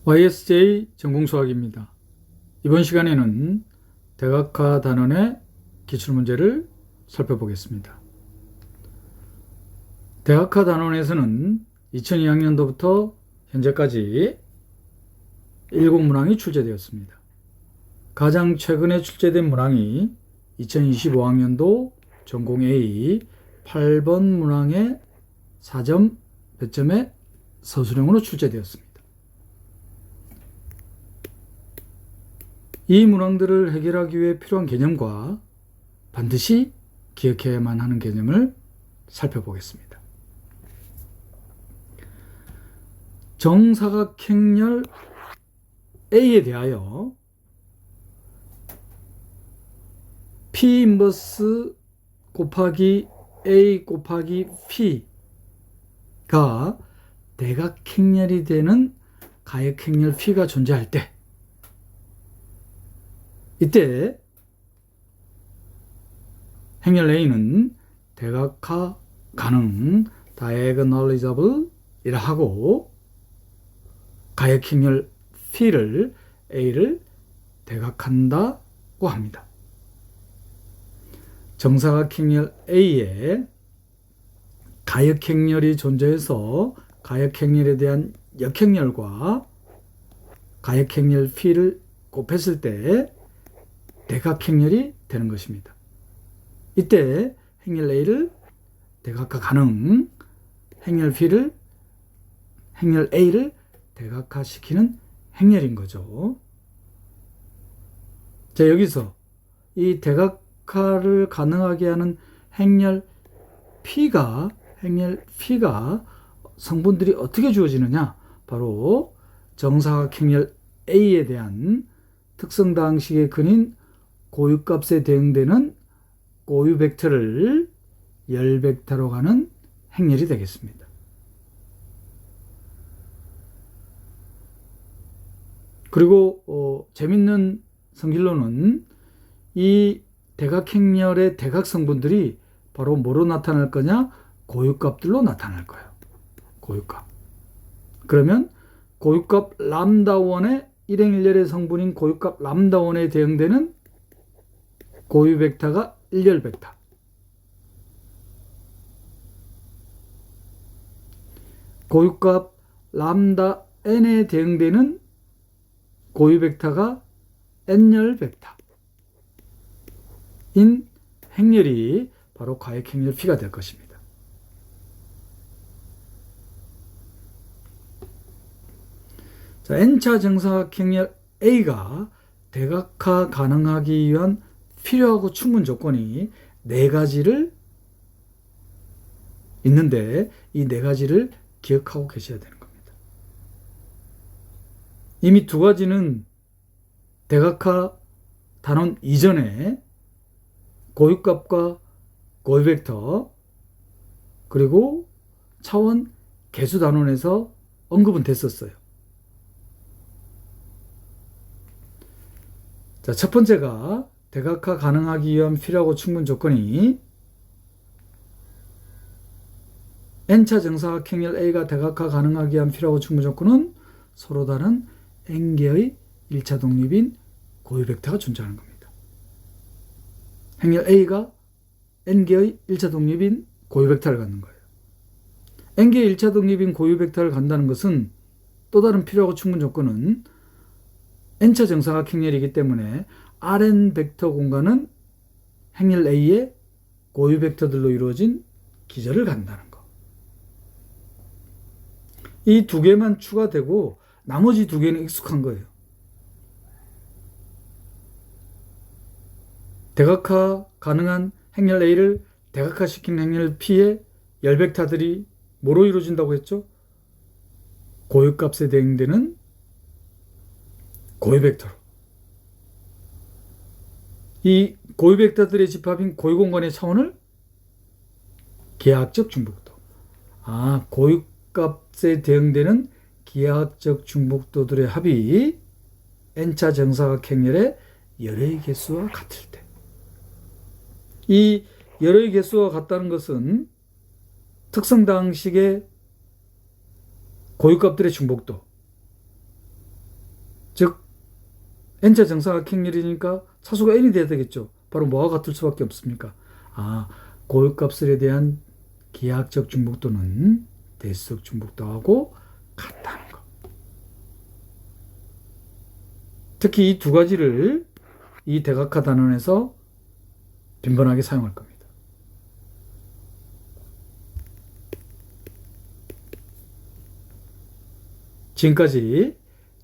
YSJ 전공수학입니다. 이번 시간에는 대각화 단원의 기출문제를 살펴보겠습니다. 대각화 단원에서는 2002학년도부터 현재까지 7문항이 출제되었습니다. 가장 최근에 출제된 문항이 2025학년도 전공 A 8번 문항의 4점 배점의 서술형으로 출제되었습니다. 이 문항들을 해결하기 위해 필요한 개념과 반드시 기억해야만 하는 개념을 살펴보겠습니다. 정사각행렬 A에 대하여 P 인버스 곱하기 A 곱하기 P가 대각행렬이 되는 가역행렬 P가 존재할 때, 이때 행렬 A는 대각화 가능 diagonalizable 이라 하고, 가역행렬 P를 A를 대각한다고 합니다. 정사각행렬 A에 가역행렬이 존재해서 가역행렬에 대한 역행렬과 가역행렬 P를 곱했을 때 대각행렬이 되는 것입니다. 이때 행렬 A를 대각화 가능, 행렬 A를 대각화시키는 행렬인 거죠. 자, 여기서 이 대각화를 가능하게 하는 행렬 P가 성분들이 어떻게 주어지느냐? 바로 정사각행렬 A에 대한 특성다항식의 근인 고유값에 대응되는 고유 벡터를 열 벡터로 가는 행렬이 되겠습니다. 그리고 재밌는 성질로는 이 대각행렬의 대각성분들이 바로 뭐로 나타날 거냐? 고유값들로 나타날 거예요. 고유값. 그러면 고유값 람다1의 일행일렬의 성분인 고유값 람다1에 대응되는 고유 벡터가 일렬 벡터. 고유값 람다 n에 대응되는 고유 벡터가 n열 벡터인 행렬이 바로 가역행렬 P가 될 것입니다. 자, n차 정사각행렬 A가 대각화 가능하기 위한 필요하고 충분 조건이 4가지를 있는데, 이 4가지를 기억하고 계셔야 되는 겁니다. 이미 2가지는 대각화 단원 이전에 고유값과 고유벡터 그리고 차원 개수 단원에서 언급은 됐었어요. 자, 첫 번째가 대각화 가능하기 위한 필요하고 충분 조건이 n차 정사각행렬 A가 대각화 가능하기 위한 필요하고 충분 조건은 서로 다른 n개의 1차 독립인 고유 벡터가 존재하는 겁니다. 행렬 A가 n개의 1차 독립인 고유 벡터를 갖는 거예요. n개의 1차 독립인 고유 벡터를 갖는다는 것은 또 다른 필요하고 충분 조건은 n차 정사각행렬이기 때문에 Rn 벡터 공간은 행렬 A의 고유 벡터들로 이루어진 기저를 갖는다는 거. 이 2개만 추가되고 나머지 2개는 익숙한 거예요. 대각화 가능한 행렬 A를 대각화시키는 행렬 P의 열 벡터들이 뭐로 이루어진다고 했죠? 고유값에 대응되는 고유 벡터로. 이 고유 벡터들의 집합인 고유 공간의 차원을 기하학적 중복도. 고유값에 대응되는 기하학적 중복도들의 합이 n차 정사각행렬의 열의 개수와 같을 때. 이 열의 개수와 같다는 것은 특성당식의 고유값들의 중복도, n차 정사각형렬이니까 차수가 n이 돼야 되겠죠. 바로 뭐와 같을 수밖에 없습니까? 고유값들에 대한 기하학적 중복도는 대수적 중복도하고 같다는 거. 특히 이 두 가지를 이 대각화 단원에서 빈번하게 사용할 겁니다. 지금까지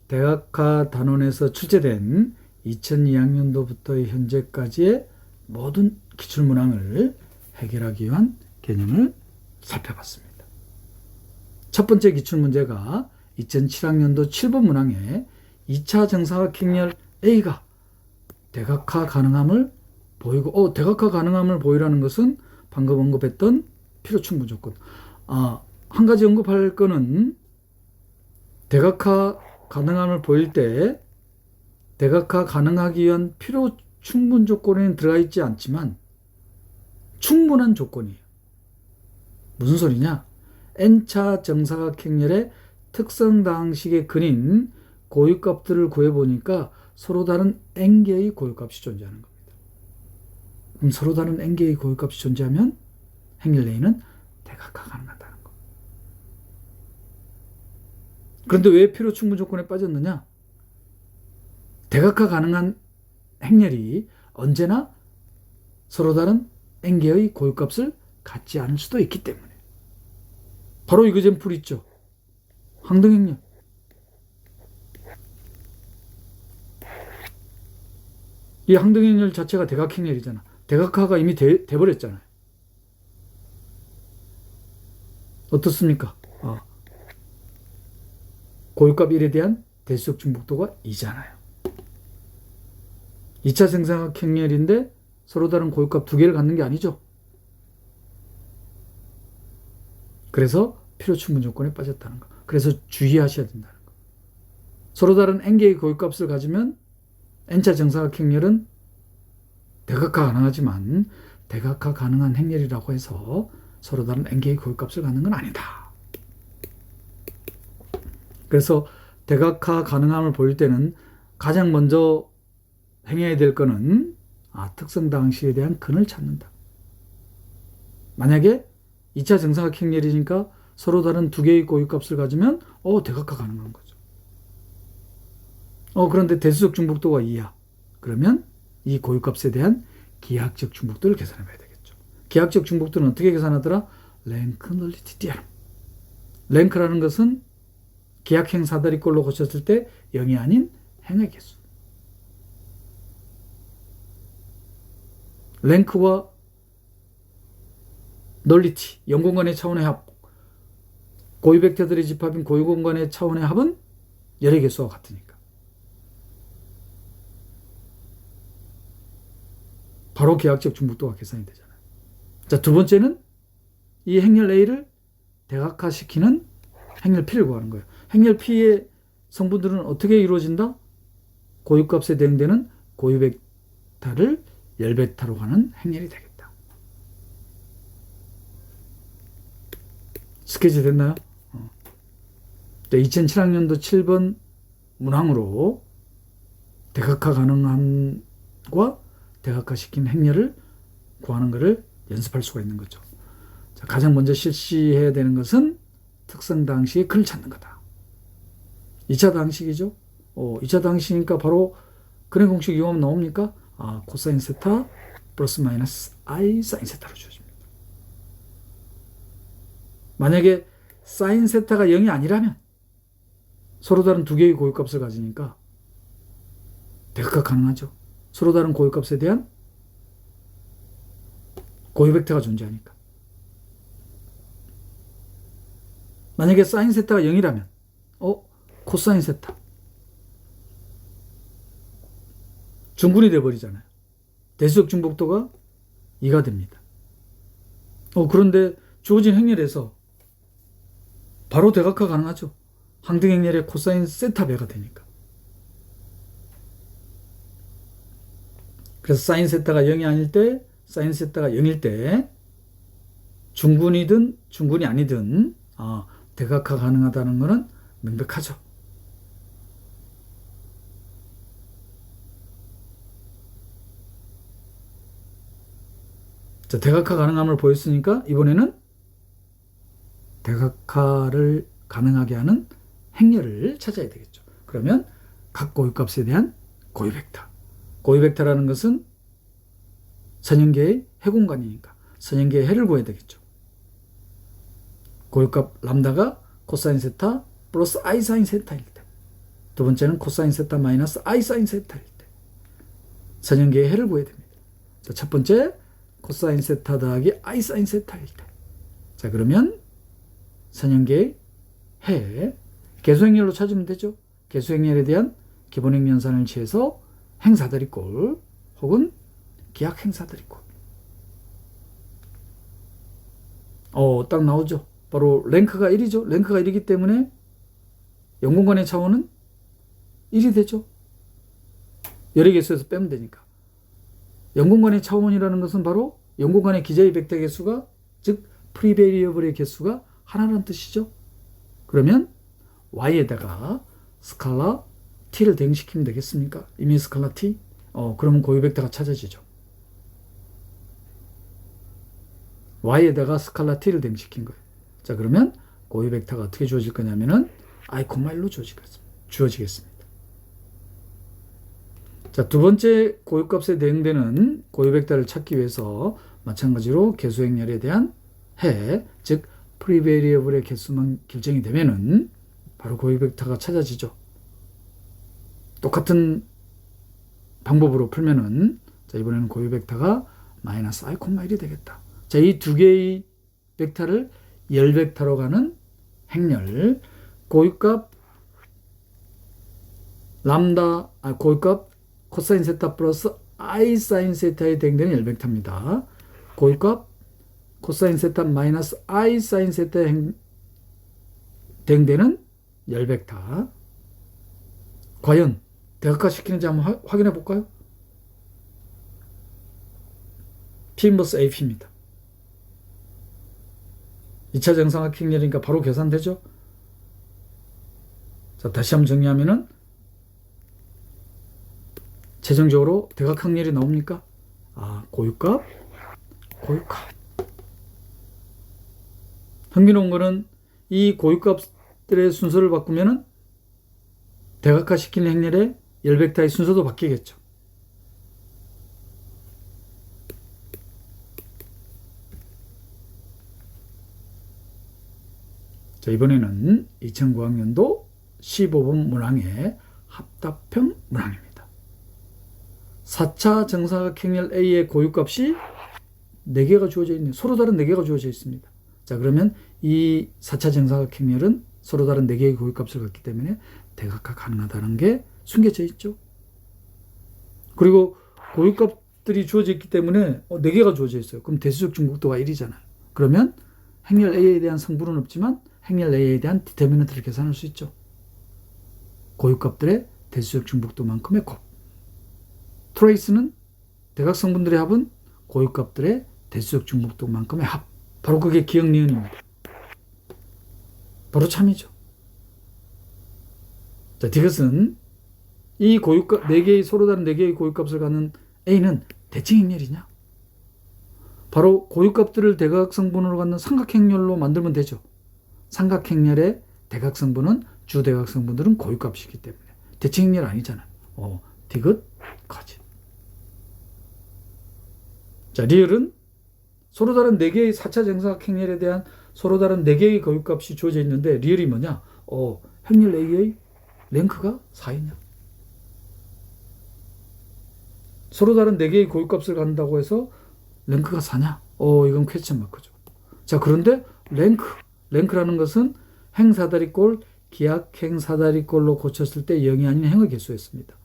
대각화 단원에서 출제된 2002학년도부터 현재까지의 모든 기출문항을 해결하기 위한 개념을 살펴봤습니다. 첫 번째 기출문제가 2007학년도 7번 문항에 2차 정사각형렬 A가 대각화 가능함을 보이고, 대각화 가능함을 보이라는 것은 방금 언급했던 필요충분 조건. 한 가지 언급할 거는 대각화 가능함을 보일 때 대각화 가능하기 위한 필요 충분 조건에는 들어가 있지 않지만 충분한 조건이에요. 무슨 소리냐? n차 정사각형렬의 특성 다항식의 근인 고유값들을 구해보니까 서로 다른 n개의 고유값이 존재하는 겁니다. 그럼 서로 다른 n개의 고유값이 존재하면 행렬 A는 대각화 가능하다는 거. 그런데 왜 필요 충분 조건에 빠졌느냐? 대각화 가능한 행렬이 언제나 서로 다른 n개의 고유값을 갖지 않을 수도 있기 때문에. 바로 이그젠플 있죠. 항등행렬. 이 항등행렬 자체가 대각행렬이잖아. 대각화가 이미 돼버렸잖아요. 어떻습니까? 고유값 1에 대한 대수적 중복도가 2잖아요. 2차 정사각형렬인데 서로 다른 고유값 두 개를 갖는 게 아니죠. 그래서 필요 충분 조건에 빠졌다는 거. 그래서 주의하셔야 된다는 거. 서로 다른 n개의 고유값을 가지면 n차 정사각형렬은 대각화 가능하지만 대각화 가능한 행렬이라고 해서 서로 다른 n개의 고유값을 갖는 건 아니다. 그래서 대각화 가능함을 보일 때는 가장 먼저 행해야 될 거는 특성 다항식에 대한 근을 찾는다. 만약에 2차 정사각형렬이니까 서로 다른 두 개의 고유값을 가지면 대각화 가능한 거죠. 그런데 대수적 중복도가 2야. 그러면 이 고유값에 대한 기하학적 중복도를 계산해 봐야 되겠죠. 기하학적 중복도는 어떻게 계산하더라? 랭크 널리티 디어럼. 랭크라는 것은 기하행 사다리꼴로 고쳤을 때 0이 아닌 행의 개수. 랭크와 널리티, 영공간의 차원의 합, 고유 벡터들의 집합인 고유 공간의 차원의 합은 열의 개수와 같으니까. 바로 기하학적 중복도가 계산이 되잖아요. 자, 두 번째는 이 행렬 A를 대각화시키는 행렬 P를 구하는 거예요. 행렬 P의 성분들은 어떻게 이루어진다? 고유값에 대응되는 고유 벡터를 열 벡터로 가는 행렬이 되겠다. 스케치 됐나요? 2007학년도 7번 문항으로 대각화 가능함과 대각화시킨 행렬을 구하는 것을 연습할 수가 있는 거죠. 자, 가장 먼저 실시해야 되는 것은 특성 다항식의 근을 찾는 거다. 2차 다항식이죠. 2차 다항식이니까 바로 근의 공식 이용하면 나옵니까? 코사인 세타 플러스 마이너스 i 사인 세타로 주어집니다. 만약에 사인 세타가 0이 아니라면 서로 다른 두 개의 고유값을 가지니까 대각화 가능하죠. 서로 다른 고유값에 대한 고유 벡터가 존재하니까. 만약에 사인 세타가 0이라면 코사인 세타 중분이 되어버리잖아요. 대수적 중복도가 2가 됩니다. 그런데 주어진 행렬에서 바로 대각화 가능하죠. 항등 행렬의 코사인 세타 배가 되니까. 그래서 사인 세타가 0이 아닐 때, 사인 세타가 0일 때 중분이든 중분이 아니든 대각화 가능하다는 것은 명백하죠. 2차 정사각형렬의 특성 다항식의 근인 고유값에 대응되는 고유 벡터를 열 벡터로 가는 행렬이 되겠다. 스케치 됐나요? 2007학년도 7번 문항으로 대각화 가능함과 대각화시킨 행렬을 구하는 것을 연습할 수가 있는 거죠. 자, 가장 먼저 실시해야 되는 것은 특성 다항식의 근을 찾는 거다. 2차 자, 대각화 가능함을 보였으니까 이번에는 대각화를 가능하게 하는 행렬을 찾아야 되겠죠. 그러면 각 고유값에 대한 고유벡터. 고유벡터라는 것은 선형계의 해공간이니까 선형계의 해를 구해야 되겠죠. 고유값 람다가 코사인 세타 플러스 아이 사인 세타일 때, 두 번째는 코사인 세타 마이너스 아이 사인 세타일 때 선형계의 해를 구해야 됩니다. 자, 첫 번째 코사인 세타 더하기 아이 사인 세타일 때, 자 그러면 선형계의 해 개수행렬로 찾으면 되죠. 개수행렬에 대한 기본행연산을 취해서 행사다리꼴 혹은 기하행사다리꼴 딱 나오죠. 바로 랭크가 1이죠. 랭크가 1이기 때문에 영공간의 차원은 1이 되죠. 여러 개수에서 빼면 되니까. 영공간의 차원이라는 것은 바로 영공간의 기저의 벡터 개수가, 즉 프리베리어블의 개수가 하나라는 뜻이죠. 그러면 y에다가 스칼라 t를 대응시키면 되겠습니까? 이미 스칼라 t? 그러면 고유벡터가 찾아지죠. y에다가 스칼라 t를 대응시킨 거예요. 자, 그러면 고유벡터가 어떻게 주어질 거냐면은 i, 1로 주어지겠습니다. 자, 두 번째 고유값에 대응되는 고유벡터를 찾기 위해서 마찬가지로 개수행렬에 대한 해, 즉 프리베리어블의 개수만 결정이 되면은 바로 고유벡터가 찾아지죠. 똑같은 방법으로 풀면은, 자, 이번에는 고유벡터가 마이너스 i, 1이 되겠다. 자, 이 두 개의 벡터를 열벡터로 가는 행렬, 고유값 람다, 고유값 코사인 세타 플러스 i 사인 세타에 대응되는 열벡터입니다. 고유값 코사인 세타 마이너스 i 사인 세타에 대응되는 열벡터. 과연 대각화시키는지 한번 확인해 볼까요? P 인버스 AP입니다. 2차 정상각 행렬이니까 바로 계산되죠? 자, 다시 한번 정리하면은 최종적으로 대각 행렬이 나옵니까? 고유값. 흥미로운 거는 이 고유값들의 순서를 바꾸면은 대각화시키는 행렬의 열벡터의 순서도 바뀌겠죠. 자, 이번에는 2009학년도 15번 문항의 합답형 문항입니다. 4차 정사각 행렬 A의 고유값이 4개가 주어져 있네요. 서로 다른 4개가 주어져 있습니다. 자, 그러면 이 4차 정사각 행렬은 서로 다른 4개의 고유값을 갖기 때문에 대각화 가능하다는 게 숨겨져 있죠. 그리고 고유값들이 주어져 있기 때문에 4개가 주어져 있어요. 그럼 대수적 중복도가 1이잖아요. 그러면 행렬 A에 대한 성분은 없지만 행렬 A에 대한 디터미넌트를 계산할 수 있죠. 고유값들의 대수적 중복도만큼의 곱. 트레이스는 대각성분들의 합은 고유값들의 대수적 중복도만큼의 합. 바로 그게 기억니은입니다. 바로 참이죠. 자, 디귿은 이 고유값 4개의 서로 다른 4개의 고유값을 갖는 A는 대칭 행렬이냐? 바로 고유값들을 대각성분으로 갖는 삼각행렬로 만들면 되죠. 삼각행렬의 대각성분은 주대각성분들은 고유값이기 때문에 대칭 행렬 아니잖아요. 디귿, 거짓. 자, 리을은 서로 다른 4개의 4차 정사각 행렬에 대한 서로 다른 4개의 고유값이 주어져 있는데 리을이 뭐냐? 행렬 A의 랭크가 4이냐? 서로 다른 4개의 고유값을 갖는다고 해서 랭크가 4냐? 이건 퀘스천 마크죠. 자, 그런데 랭크라는 것은 행사다리꼴, 기하행사다리꼴로 고쳤을 때 0이 아닌 행의 개수였습니다.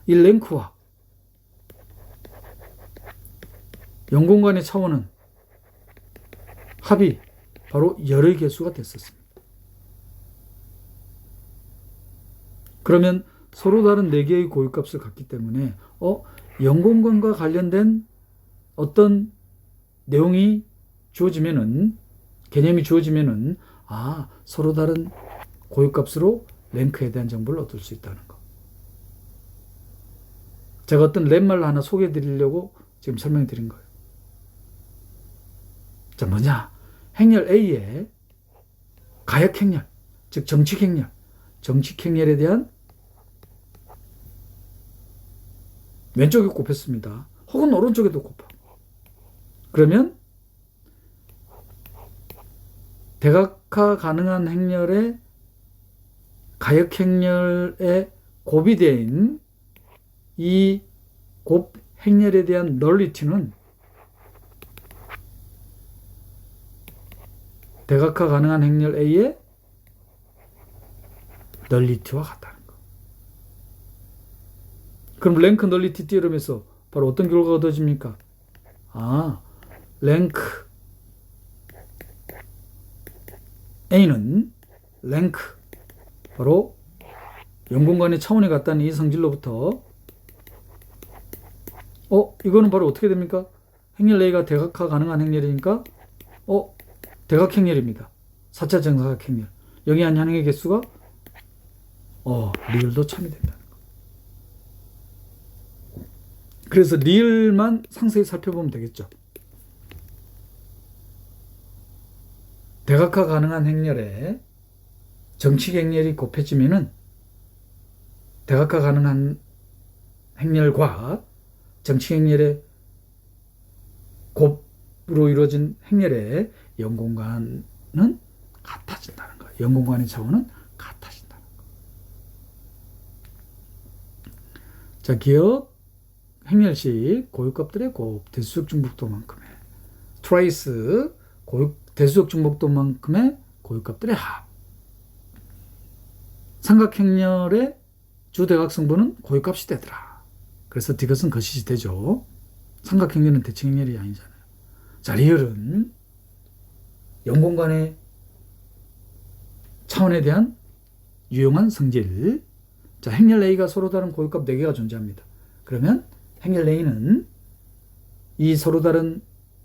이 랭크와 영공간의 차원은 합이 바로 열의 개수가 됐었습니다. 그러면 서로 다른 4개의 고유값을 갖기 때문에 영공간과 관련된 어떤 내용이 주어지면은, 개념이 주어지면은 서로 다른 고유값으로 랭크에 대한 정보를 얻을 수 있다는 거. 제가 어떤 랩말을 하나 소개해 드리려고 지금 설명해 드린 거예요. 자, 뭐냐? 행렬 A의 가역 행렬, 즉 정칙 행렬, 정칙 행렬에 대한 왼쪽에 곱했습니다. 혹은 오른쪽에도 곱하. 그러면 대각화 가능한 행렬의 가역 행렬에 곱이 된 이 곱 행렬에 대한 널리티는 대각화 가능한 행렬 A의 널리티와 같다는 거. 그럼 랭크 널리티 띠어럼에서 바로 어떤 결과가 얻어집니까? 랭크 A는 랭크 바로 연공간의 차원에 같다는 이 성질로부터 이거는 바로 어떻게 됩니까? 행렬 A가 대각화 가능한 행렬이니까 대각행렬입니다. 4차 정사각행렬. 영이한 현행의 개수가 리을도 참이 된다는 거. 그래서 리을만 상세히 살펴보면 되겠죠. 대각화 가능한 행렬에 정칙 행렬이 곱해지면은 대각화 가능한 행렬과 정칙 행렬의 곱으로 이루어진 행렬의 영공간은 같아진다는 거예요. 영공간의 차원은 같아진다는 거예요. 자, 기억 행렬식 고유값들의 곱 대수적 중복도만큼의 트레이스 대수적 중복도만큼의 고유값들의 합. 삼각행렬의 주대각성분은 고유값이 되더라. 그래서 디귿은 거시시 되죠. 삼각행렬은 대칭행렬이 아니잖아요. 자, 리을은 영공간의 차원에 대한 유용한 성질. 자, 행렬 A가 서로 다른 고유값 4개가 존재합니다. 그러면 행렬 A는 이 서로 다른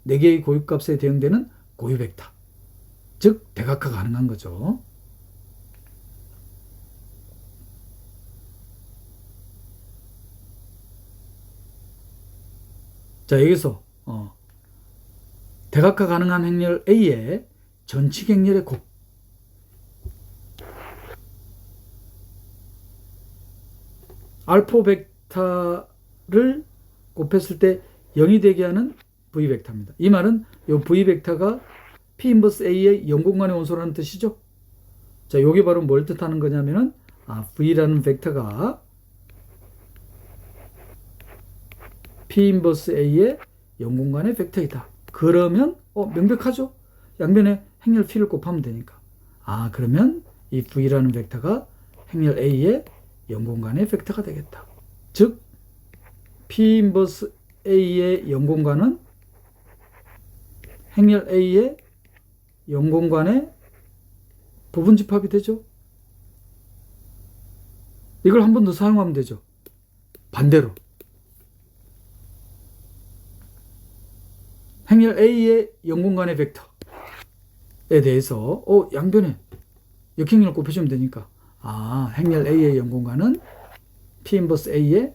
4개의 고유값에 대응되는 고유 벡터, 즉 대각화 가능한 거죠. 자, 여기서 대각화 가능한 행렬 A의 전칙 행렬의 곱. 알파 벡터를 곱했을 때 0이 되게 하는 V 벡터입니다. 이 말은 이 V 벡터가 P 인버스 A의 영공간의 원소라는 뜻이죠. 자, 이게 바로 뭘 뜻하는 거냐면은 V라는 벡터가 P 인버스 A의 영공간의 벡터이다. 그러면 명백하죠. 양변에 행렬 P를 곱하면 되니까. 그러면 이 V라는 벡터가 행렬 A의 영공간의 벡터가 되겠다. 즉 P 인버스 A의 영공간은 행렬 A의 영공간의 부분집합이 되죠. 이걸 한 번 더 사용하면 되죠. 반대로 행렬 A의 영공간의 벡터에 대해서 양변에 역행렬을 곱해주면 되니까 행렬 A의 영공간은 P 인버스 A의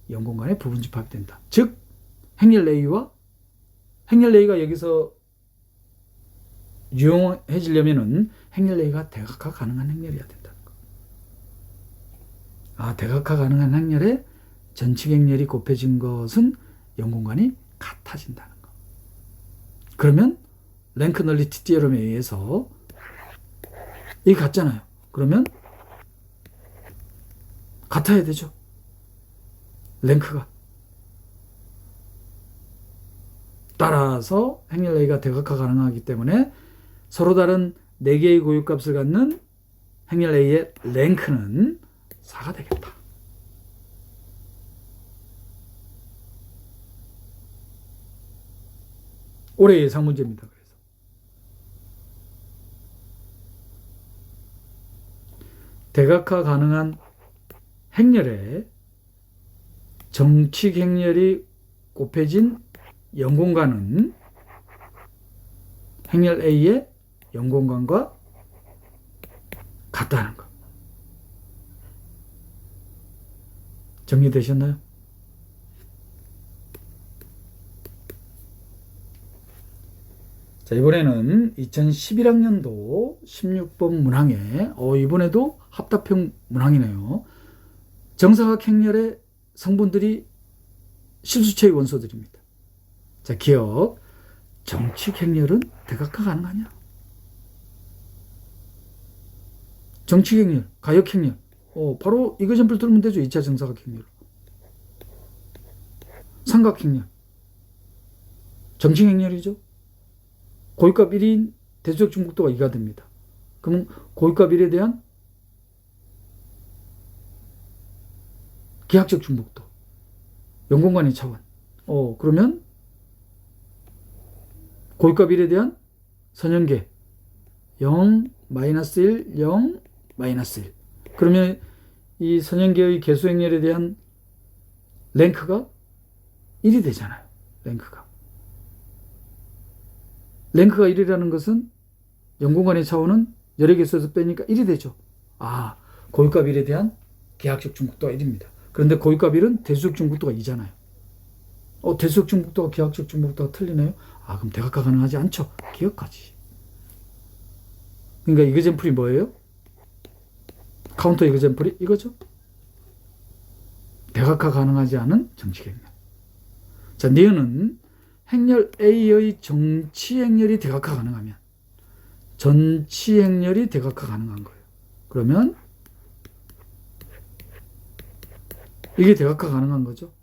영공간의 부분집합이 된다. 즉 행렬 A가 여기서 유용해지려면은 행렬 A가 대각화 가능한 행렬이어야 된다는 거. 대각화 가능한 행렬에 전칙 행렬이 곱해진 것은 영공간이 같아진다는 거. 그러면 랭크 널리티 티어럼에 의해서 이게 같잖아요. 그러면 같아야 되죠. 랭크가. 따라서 행렬 A가 대각화 가능하기 때문에 서로 다른 4개의 고유값을 갖는 행렬 A의 랭크는 4가 되겠다. 올해 예상 문제입니다. 그래서 대각화 가능한 행렬에 정칙 행렬이 곱해진 영공간은 행렬 A의 영공간과 같다는 것. 정리되셨나요? 자, 자, 이번에는 2011학년도 16번 문항에 이번에도 합답형 문항이네요. 정사각 행렬의 성분들이 실수체의 원소들입니다. 자, 기억. 정칙 행렬은 대각화 가능하냐? 정칙 행렬, 가역 행렬. 바로 이거 젬플 들으면 되죠. 2차 정사각 행렬. 삼각 행렬. 정칙 행렬이죠. 고유값 1인 대수역 중복도가 2가 됩니다. 그러면 고유값 1에 대한 기하학적 중복도, 연공간의 차원. 그러면 고유값 1에 대한 선형계 0, -1, 0, -1. 그러면 이 선형계의 개수행렬에 대한 랭크가 1이 되잖아요. 랭크가 1이라는 것은 연공간의 차원은 열의 개수에서 빼니까 1이 되죠. 고유값 1에 대한 기하학적 중복도가 1입니다. 그런데 고유값 1은 대수역 중복도가 2잖아요. 대수역 중복도가 기하학적 중복도가 틀리네요. 그럼 대각화 가능하지 않죠. 기억하지. 그러니까 이거젠플이 뭐예요? 카운터 이거젠플이 이거죠. 대각화 가능하지 않은 정칙 행렬. 자, 니은은 행렬 A의 정치 행렬이 대각화 가능하면 전치 행렬이 대각화 가능한 거예요. 그러면 이게 대각화 가능한 거죠.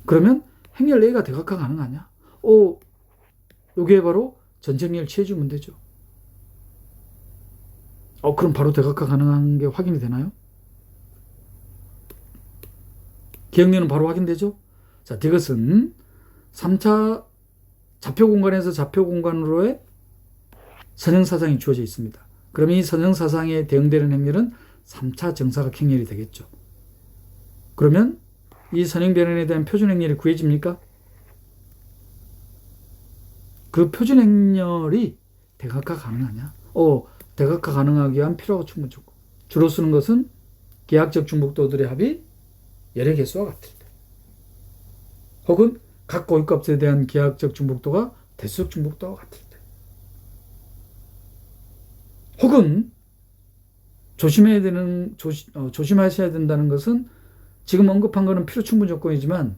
그러면 행렬 A가 대각화 가능하냐? 요게 바로 전체 행렬 취해주면 되죠. 그럼 바로 대각화 가능한 게 확인이 되나요? 기억력은 바로 확인되죠? 자, 이것은 3차 좌표 공간에서 좌표 공간으로의 선형사상이 주어져 있습니다. 그럼 이 선형사상에 대응되는 행렬은 3차 정사각 행렬이 되겠죠. 그러면 이 선형변환에 대한 표준 행렬이 구해집니까? 그 표준 행렬이 대각화 가능하냐? 대각화 가능하기 위한 필요가 충분 조건. 주로 쓰는 것은 기하학적 중복도들의 합이 열의 개수와 같을 때, 혹은 각 고유값에 대한 기하학적 중복도가 대수역 중복도와 같을 때, 혹은 조심하셔야 된다는 것은 지금 언급한 것은 필요 충분 조건이지만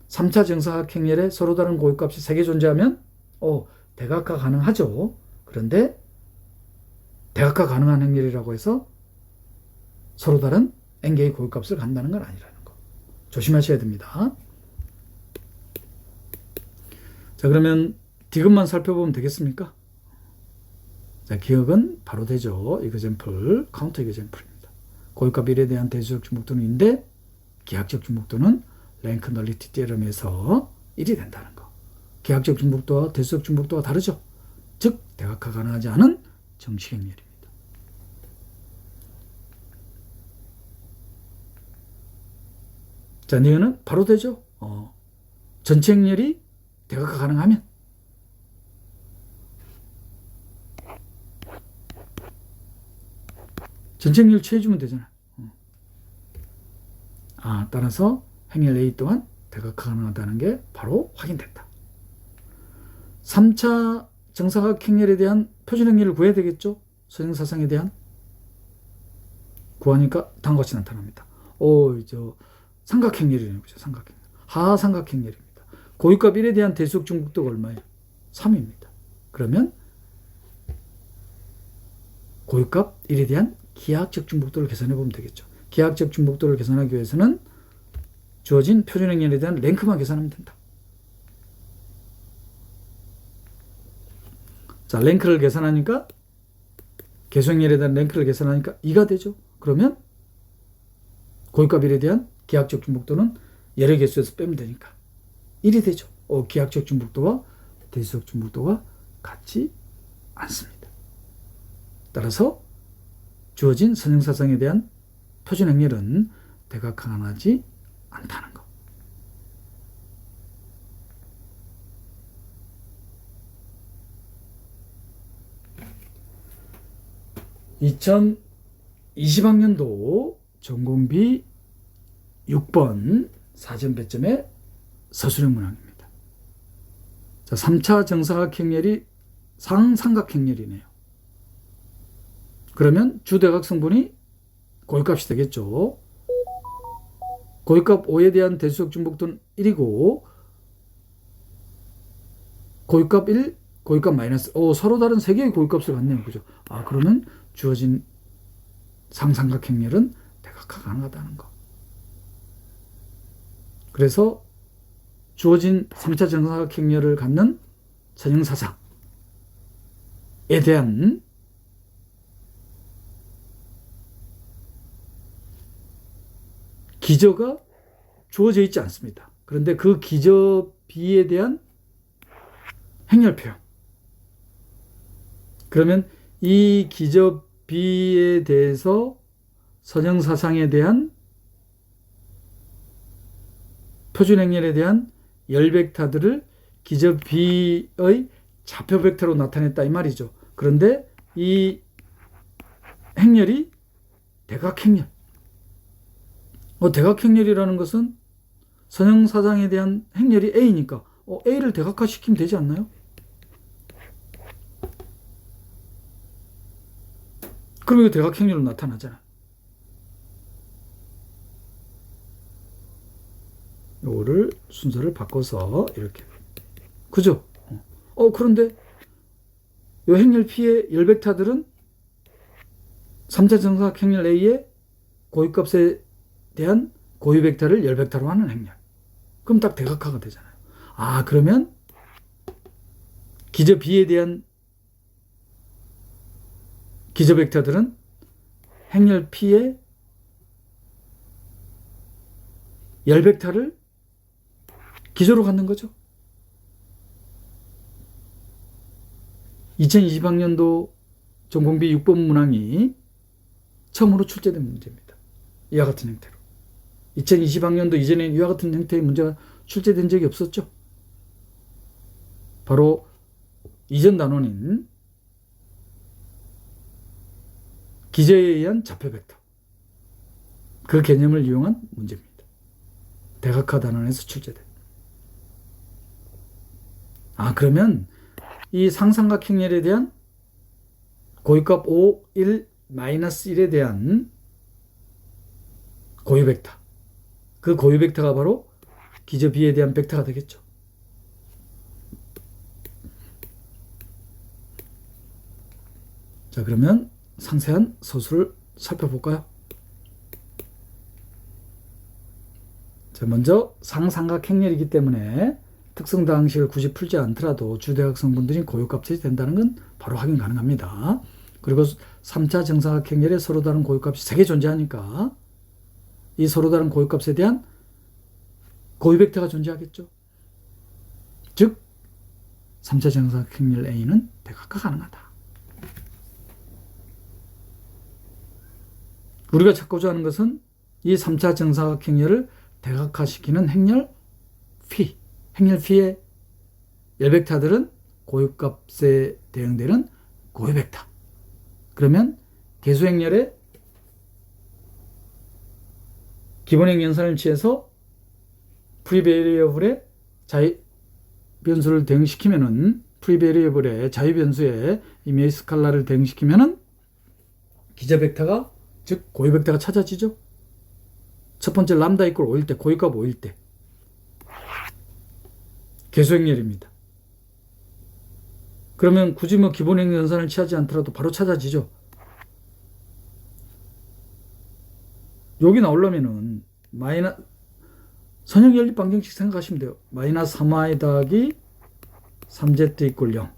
3차 정사각 행렬에 서로 다른 고유값이 3개 존재하면 대각화 가능하죠. 그런데 대각화 가능한 행렬이라고 해서 서로 다른 n개의 고유값을 갖는다는 건 아니라는 거 조심하셔야 됩니다. 자, 그러면 디귿만 살펴보면 되겠습니까? 자, 기억은 바로 되죠. 이거젠플, 카운터 이거젠플입니다. 고유값 1에 대한 대수역 중복도는 인데 기하학적 중복도는 랭크 널리티 티어럼에서 1이 된다는 거. 기하학적 중복도와 대수역 중복도가 다르죠. 즉 대각화 가능하지 않은 정식 행렬입니다. 자, 니은은 바로 되죠. 전체 행렬이 대각화 가능하면 전체 행렬 취해주면 되잖아요. 따라서 행렬 A 또한 대각화 가능하다는 게 바로 확인됐다. 3차 정사각 행렬에 대한 표준 행렬을 구해야 되겠죠. 선형사상에 대한 구하니까 다음과 같이 나타납니다. 삼각 행렬이라는 거죠. 삼각 행렬. 하삼각 행렬입니다. 고유값 1에 대한 대수역 중복도가 얼마예요? 3입니다. 그러면 고유값 1에 대한 기하학적 중복도를 계산해 보면 되겠죠. 기하학적 중복도를 계산하기 위해서는 주어진 표준 행렬에 대한 랭크만 계산하면 된다. 자, 랭크를 계산하니까 개수 행렬에 대한 랭크를 계산하니까 2가 되죠. 그러면 고유값 1에 대한 기하학적 중복도는 열의 개수에서 빼면 되니까 1이 되죠. 기하학적 중복도와 대수역 중복도가 같지 않습니다. 따라서 주어진 선형사상에 대한 표준 행렬은 대각화 가능하지 않다는 것. (2020학년도) 전공비 6번 사전 배점의 서술형 문항입니다. 자, 3차 정사각형렬이 상삼각형렬이네요. 그러면 주대각성분이 고유값이 되겠죠. 고유값 5에 대한 대수역 중복도는 1이고 고유값 1, 고유값 마이너스. 서로 다른 3개의 고유값을 갖네요. 그죠? 그러면 주어진 상삼각형렬은 대각화 가능하다는 거. 그래서 주어진 3차 정사각형렬을 갖는 선형사상에 대한 기저가 주어져 있지 않습니다. 그런데 그 기저 B에 대한 행렬 표현. 그러면 이 기저 B에 대해서 선형사상에 대한 표준 행렬에 대한 열벡터들을 기저 B의 좌표 벡터로 나타냈다 이 말이죠. 그런데 이 행렬이 대각행렬. 대각행렬이라는 것은 선형사상에 대한 행렬이 A니까 A를 대각화시키면 되지 않나요? 그럼 이거 대각행렬로 나타나잖아. 요거를 순서를 바꿔서 이렇게. 그죠? 그런데 요 행렬 P의 열벡터들은 3차 정사각형렬 A의 고유값에 대한 고유벡터를 열벡터로 하는 행렬. 그럼 딱 대각화가 되잖아요. 그러면 기저 B에 대한 기저 벡터들은 행렬 P의 열벡터를 기저로 갖는 거죠. 2020학년도 전공비 6번 문항이 처음으로 출제된 문제입니다. 이와 같은 형태로. 2020학년도 이전에 이와 같은 형태의 문제가 출제된 적이 없었죠. 바로 이전 단원인 기저에 의한 좌표 벡터. 그 개념을 이용한 문제입니다. 대각화 단원에서 출제된. 그러면 이 상삼각형렬에 대한 고유값 5, 1, 마이너스 1에 대한 고유벡터. 그 고유벡터가 바로 기저 B에 대한 벡터가 되겠죠. 자, 그러면 상세한 서술을 살펴볼까요? 자, 먼저 상삼각형렬이기 때문에 특성도 항식을 굳이 풀지 않더라도 주대각성분들이 고유값이 된다는 건 바로 확인 가능합니다. 그리고 3차 정사각형렬에 서로 다른 고유값이 3개 존재하니까 이 서로 다른 고유값에 대한 고유벡터가 존재하겠죠. 즉 3차 정사각형렬 A는 대각화 가능하다. 우리가 찾고자 하는 것은 이 3차 정사각형렬을 대각화시키는 행렬 P. 행렬 P의 열벡터들은 고유값에 대응되는 고유벡터. 그러면 개수행렬의 기본행 연산을 취해서 프리베리어블의 자유변수를 대응시키면은 프리베리어블의 자유변수에 이메이 스칼라를 대응시키면은 기저벡터가 즉 고유벡터가 찾아지죠. 첫 번째 람다 이퀄 5일 때 고유값 5일 때 개수행렬입니다. 그러면 굳이 기본행 연산을 취하지 않더라도 바로 찾아지죠. 여기 나오려면은 선형 연립 방정식 생각하시면 돼요. 마이너스 3y 더하기 3z 이퀄 0,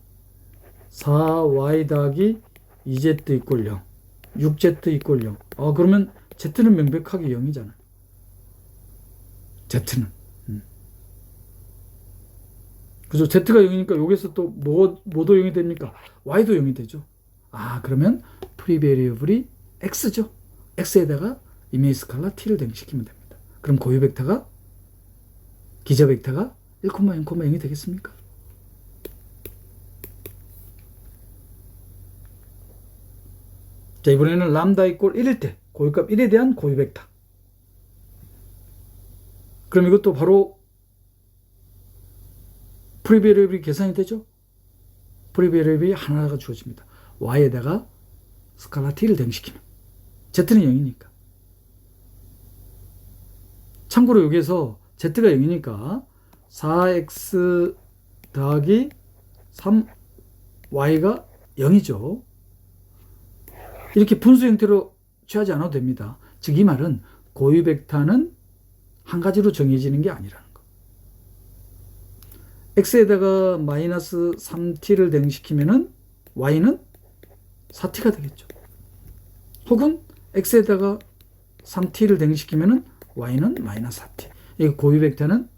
4y 더하기 2z 이퀄 0, 6z 이퀄 0. 그러면 z는 명백하게 0이잖아요. z는. 그죠? z가 0이니까 여기서 또 뭐도 0이 됩니까? y도 0이 되죠. 그러면 프리베리어블이 x죠. x에다가 이메이 스칼라 t를 대응시키면 됩니다. 그럼 고유벡터가 기저벡터가 1,0,0이 되겠습니까? 자, 이번에는 람다 이퀄 1일 때 고유값 1에 대한 고유벡터. 그럼 이것도 바로 프리베리블이 계산이 되죠? 프리베리블이 하나가 주어집니다. y에다가 스칼라 t를 대응시키면 z는 0이니까. 참고로 여기에서 z가 0이니까 4x 더하기 3y가 0이죠. 이렇게 분수 형태로 취하지 않아도 됩니다. 즉 이 말은 고유 벡터는 한 가지로 정해지는 게 아니라는 거. x에다가 마이너스 3t를 대응시키면은 y는 4t가 되겠죠. 혹은 x에다가 3t를 대응시키면은 y는 마이너스 4t. 이 고유 벡터는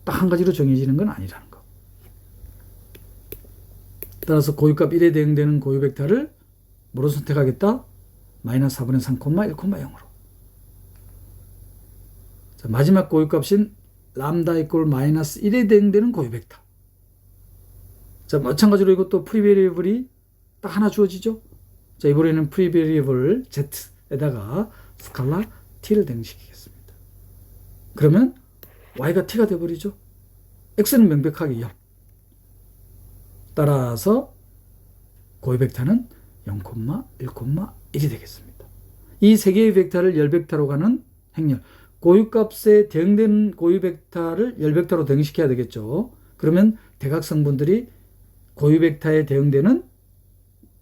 딱 한 가지로 정해지는 건 아니라는 거. 따라서 고유값 1에 대응되는 고유 벡터를 뭐로 선택하겠다? 마이너스 4분의 3, 1,0으로. 자, 마지막 고유값인 람다 이꼴 마이너스 1에 대응되는 고유 벡터. 자, 마찬가지로 이것도 프리베리블이 딱 하나 주어지죠. 자, 이번에는 프리베리블 z에다가 스칼라 t를 대응시키겠습니다. 그러면 y가 t가 되어버리죠. x는 명백하게 0. 따라서 고유 벡터는 0,1,1이 되겠습니다. 이 세 개의 벡터를 열 벡터로 가는 행렬. 고유값에 대응되는 고유 벡터를 열 벡터로 대응시켜야 되겠죠. 그러면 대각성분들이 고유 벡터에 대응되는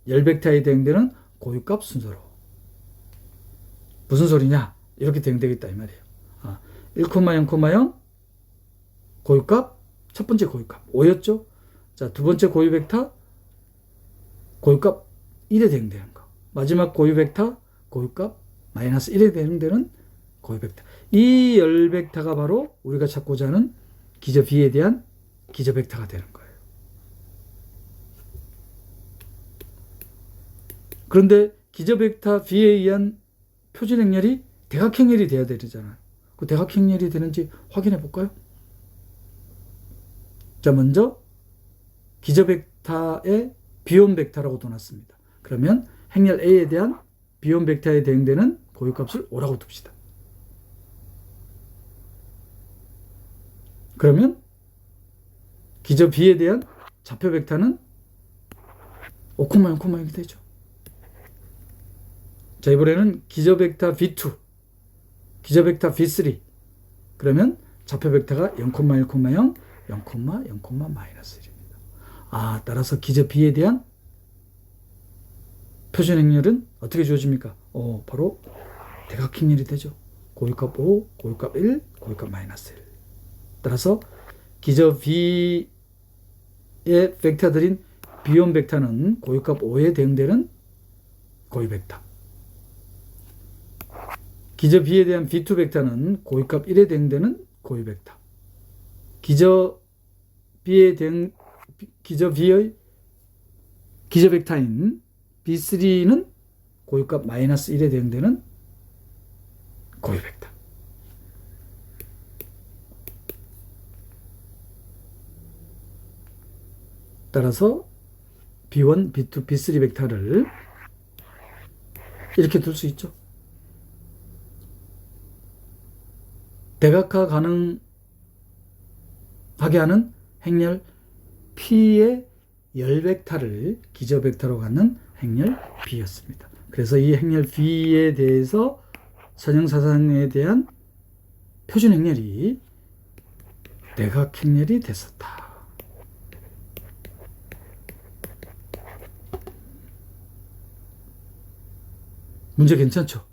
열 벡터에 대응되는 고유값 순서로. 무슨 소리냐? 이렇게 대응되겠다 이 말이에요. 1,0,0 고유값, 첫 번째 고유값 5였죠. 자, 두 번째 고유 벡터 고유값 1에 대응되는 거. 마지막 고유 벡터 고유값 마이너스 1에 대응되는 고유 벡터. 이 열 벡터가 바로 우리가 찾고자 하는 기저 B에 대한 기저 벡터가 되는 거예요. 그런데 기저 벡터 B에 의한 표준 행렬이 대각 행렬이 돼야 되잖아요. 그 대각 행렬이 되는지 확인해 볼까요? 자, 먼저 기저 벡터의 비원 벡터라고 둬놨습니다. 그러면 행렬 A에 대한 비원 벡터에 대응되는 고유값을 5라고 둡시다. 그러면 기저 B에 대한 좌표 벡터는 5,0,0 되죠. 자, 이번에는 기저 벡터 B2, 기저 벡터 B3. 그러면 좌표 벡터가 0,1,0, 0,1입니다. 따라서 기저 B에 대한 표준 행렬은 어떻게 주어집니까? 바로 대각 행렬이 되죠. 고유값 5, 고유값 1, 고유값 마이너스 1. 따라서 기저 B의 벡터들인 B1 벡터는 고유값 5에 대응되는 고유 벡터. 기저 B에 대한 B2 벡터는 고유값 1에 대응되는 고유 벡터. 기저 B의 기저 벡터인 B3는 고유값 마이너스 1에 대응되는 고유 벡터. 따라서 B1, B2, B3 벡터를 이렇게 둘 수 있죠. 대각화 가능하게 하는 행렬 P의 열 벡터를 기저 벡터로 갖는 행렬 B였습니다. 그래서 이 행렬 B에 대해서 선형사상에 대한 표준 행렬이 대각 행렬이 됐었다. 문제 괜찮죠?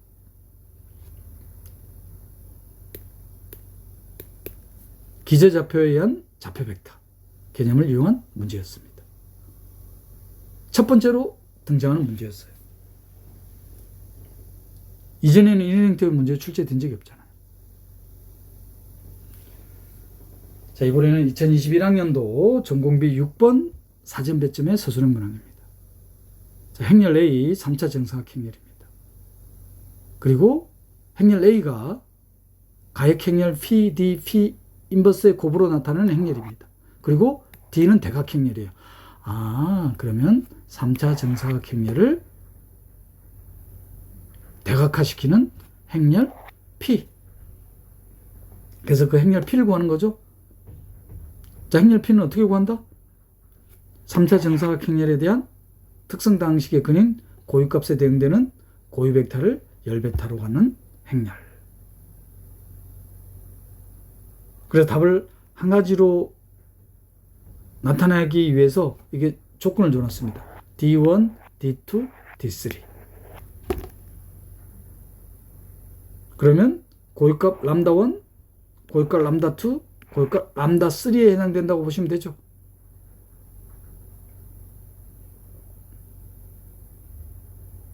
기저좌표에 의한 좌표 벡터 개념을 이용한 문제였습니다. 첫 번째로 등장하는 문제였어요. 이전에는 이런 형태의 문제 출제된 적이 없잖아요. 자, 이번에는 2021학년도 전공비 6번 사전 배점의 서술형 문항입니다. 자, 행렬 A 3차 정사각 행렬입니다. 그리고 행렬 A가 가역 행렬 P, D, P 인버스의 곱으로 나타나는 행렬입니다. 그리고 D는 대각 행렬이에요. 그러면 3차 정사각 행렬을 대각화시키는 행렬 P. 그래서 그 행렬 P를 구하는 거죠. 자, 행렬 P는 어떻게 구한다? 3차 정사각 행렬에 대한 특성 방식의 근인 고유값에 대응되는 고유 벡터를 열 벡터로 하는 행렬. 그래서 답을 한 가지로 나타내기 위해서 이게 조건을 줘놨습니다. D1, D2, D3. 그러면 고유값 람다1, 고유값 람다2, 고유값 람다3에 해당된다고 보시면 되죠.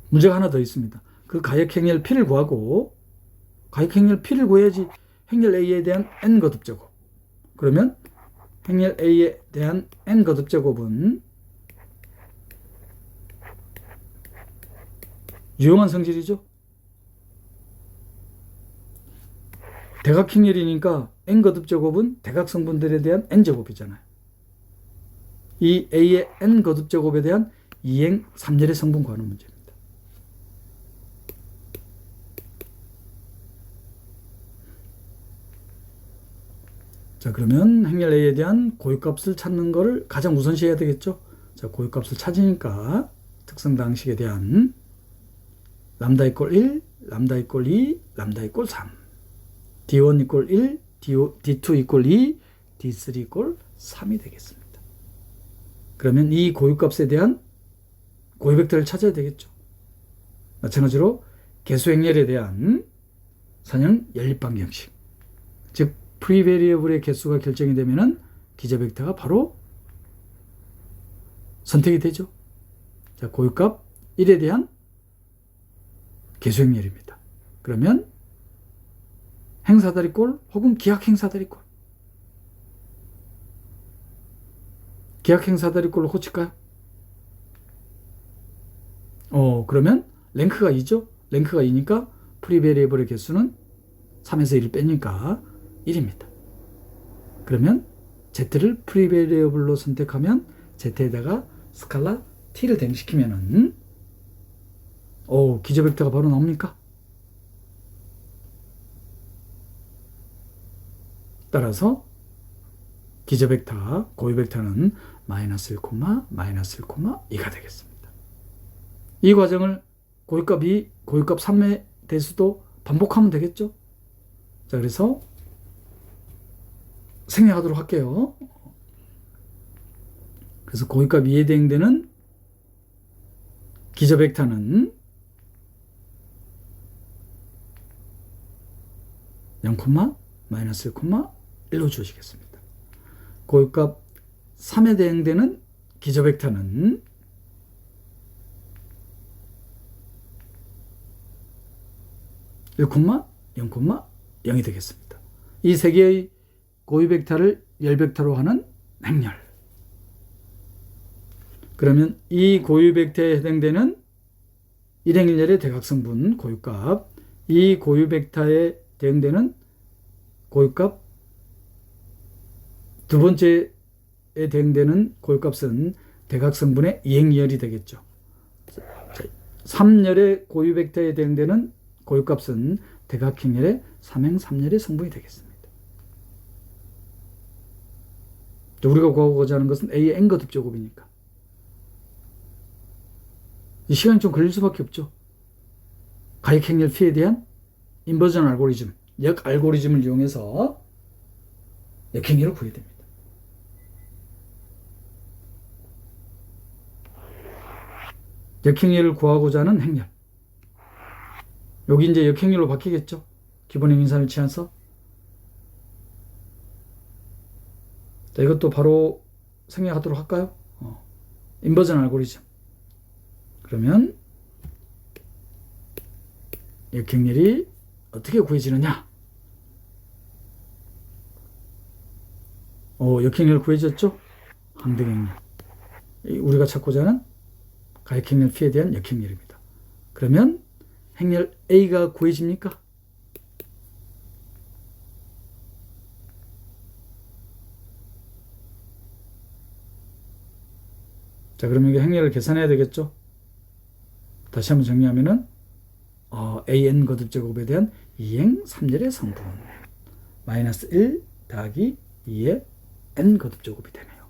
문제가 하나 더 있습니다. 그 가역행렬 P를 구하고 가역행렬 P를 구해야지 행렬 A에 대한 n 거듭 제곱. 그러면 행렬 A에 대한 n 거듭 제곱은 유용한 성질이죠. 대각행렬이니까 n 거듭 제곱은 대각성분들에 대한 n 제곱이잖아요. 이 A의 n 거듭 제곱에 대한 2행 3열의 성분 구하는 문제입니다. 자, 그러면 행렬 A에 대한 고유값을 찾는 거를 가장 우선시해야 되겠죠. 자, 고유값을 찾으니까 특성 방식에 대한 람다 이퀄 1, 람다 이퀄 2, 람다 이퀄 3, D1 이퀄 1, D2 이퀄 2, D3 이퀄 3이 되겠습니다. 그러면 이 고유값에 대한 고유 벡터를 찾아야 되겠죠. 마찬가지로 개수 행렬에 대한 선형 연립방정식, 즉 프리베리어블의 개수가 결정이 되면은 기저 벡터가 바로 선택이 되죠. 자, 고유값 1에 대한 개수 행렬입니다. 그러면 행사다리꼴 혹은 기하 행사다리꼴. 기하 행사다리꼴로 고칠까요? 그러면 랭크가 2죠. 랭크가 2니까 프리베리어블의 개수는 3에서 1을 빼니까 1입니다. 그러면 Z를 프리베리어블로 선택하면 Z에다가 스칼라 T를 대응시키면은 기저 벡터가 바로 나옵니까? 따라서 기저 벡터, 고유 벡터는 마이너스 1, 마이너스 1, 2가 되겠습니다. 이 과정을 고유값 2, 고유값 3의 대수도 반복하면 되겠죠? 자, 그래서 생략하도록 할게요. 그래서 고유값 2에 대응되는 기저 벡터는 0, 마이너스 1, 1로 주시겠습니다. 고유값 3에 대응되는 기저 벡터는 1, 0, 0이 되겠습니다. 이 세 개의 고유 벡터를 열 벡터로 하는 행렬. 그러면 이 고유 벡터에 해당되는 일행일렬의 대각성분 고유값, 이 고유 벡터에 대응되는 고유값 두 번째에 대응되는 고유값은 대각성분의 이행열이 되겠죠. 3열의 고유 벡터에 대응되는 고유값은 대각행렬의 3행 3열의 성분이 되겠습니다. 우리가 구하고자 하는 것은 A의 n 거듭 제곱이니까 이 시간이 좀 걸릴 수밖에 없죠. 가역행렬 P에 대한 인버전 알고리즘, 역 알고리즘을 이용해서 역행렬을 구해야 됩니다. 역행렬을 구하고자 하는 행렬. 여기 이제 역행렬로 바뀌겠죠. 기본의 인산을 취해서. 자, 이것도 바로 생략하도록 할까요? 인버전 알고리즘. 그러면 역행렬이 어떻게 구해지느냐? 역행렬 구해졌죠? 항등행렬. 우리가 찾고자 하는 가역행렬 P에 대한 역행렬입니다. 그러면 행렬 A가 구해집니까? 자, 그러면 이게 행렬을 계산해야 되겠죠? 다시 한번 정리하면은 AN 거듭제곱에 대한 2행 3열의 성분 마이너스 1 더하기 2의 n 거듭 제곱이 되네요.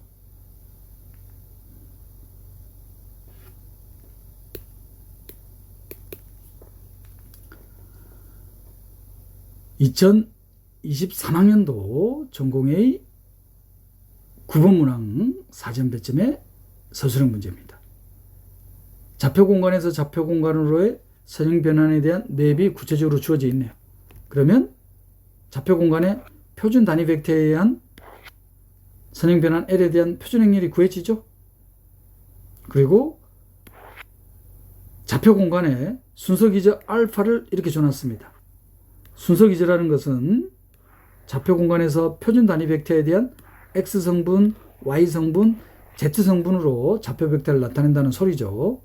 (2023학년도) 전공의 9번 문항 사전 배점의 서술형 문제입니다. 좌표 공간에서 좌표 공간으로의 선형 변환에 대한 맵이 구체적으로 주어져 있네요. 그러면 좌표 공간의 표준 단위 벡터에 의한 선형 변환 L에 대한 표준 행렬이 구해지죠. 그리고 좌표 공간에 순서 기저 알파를 이렇게 줘놨습니다. 순서 기저라는 것은 좌표 공간에서 표준 단위 벡터에 대한 X 성분, Y 성분, Z 성분으로 좌표 벡터를 나타낸다는 소리죠.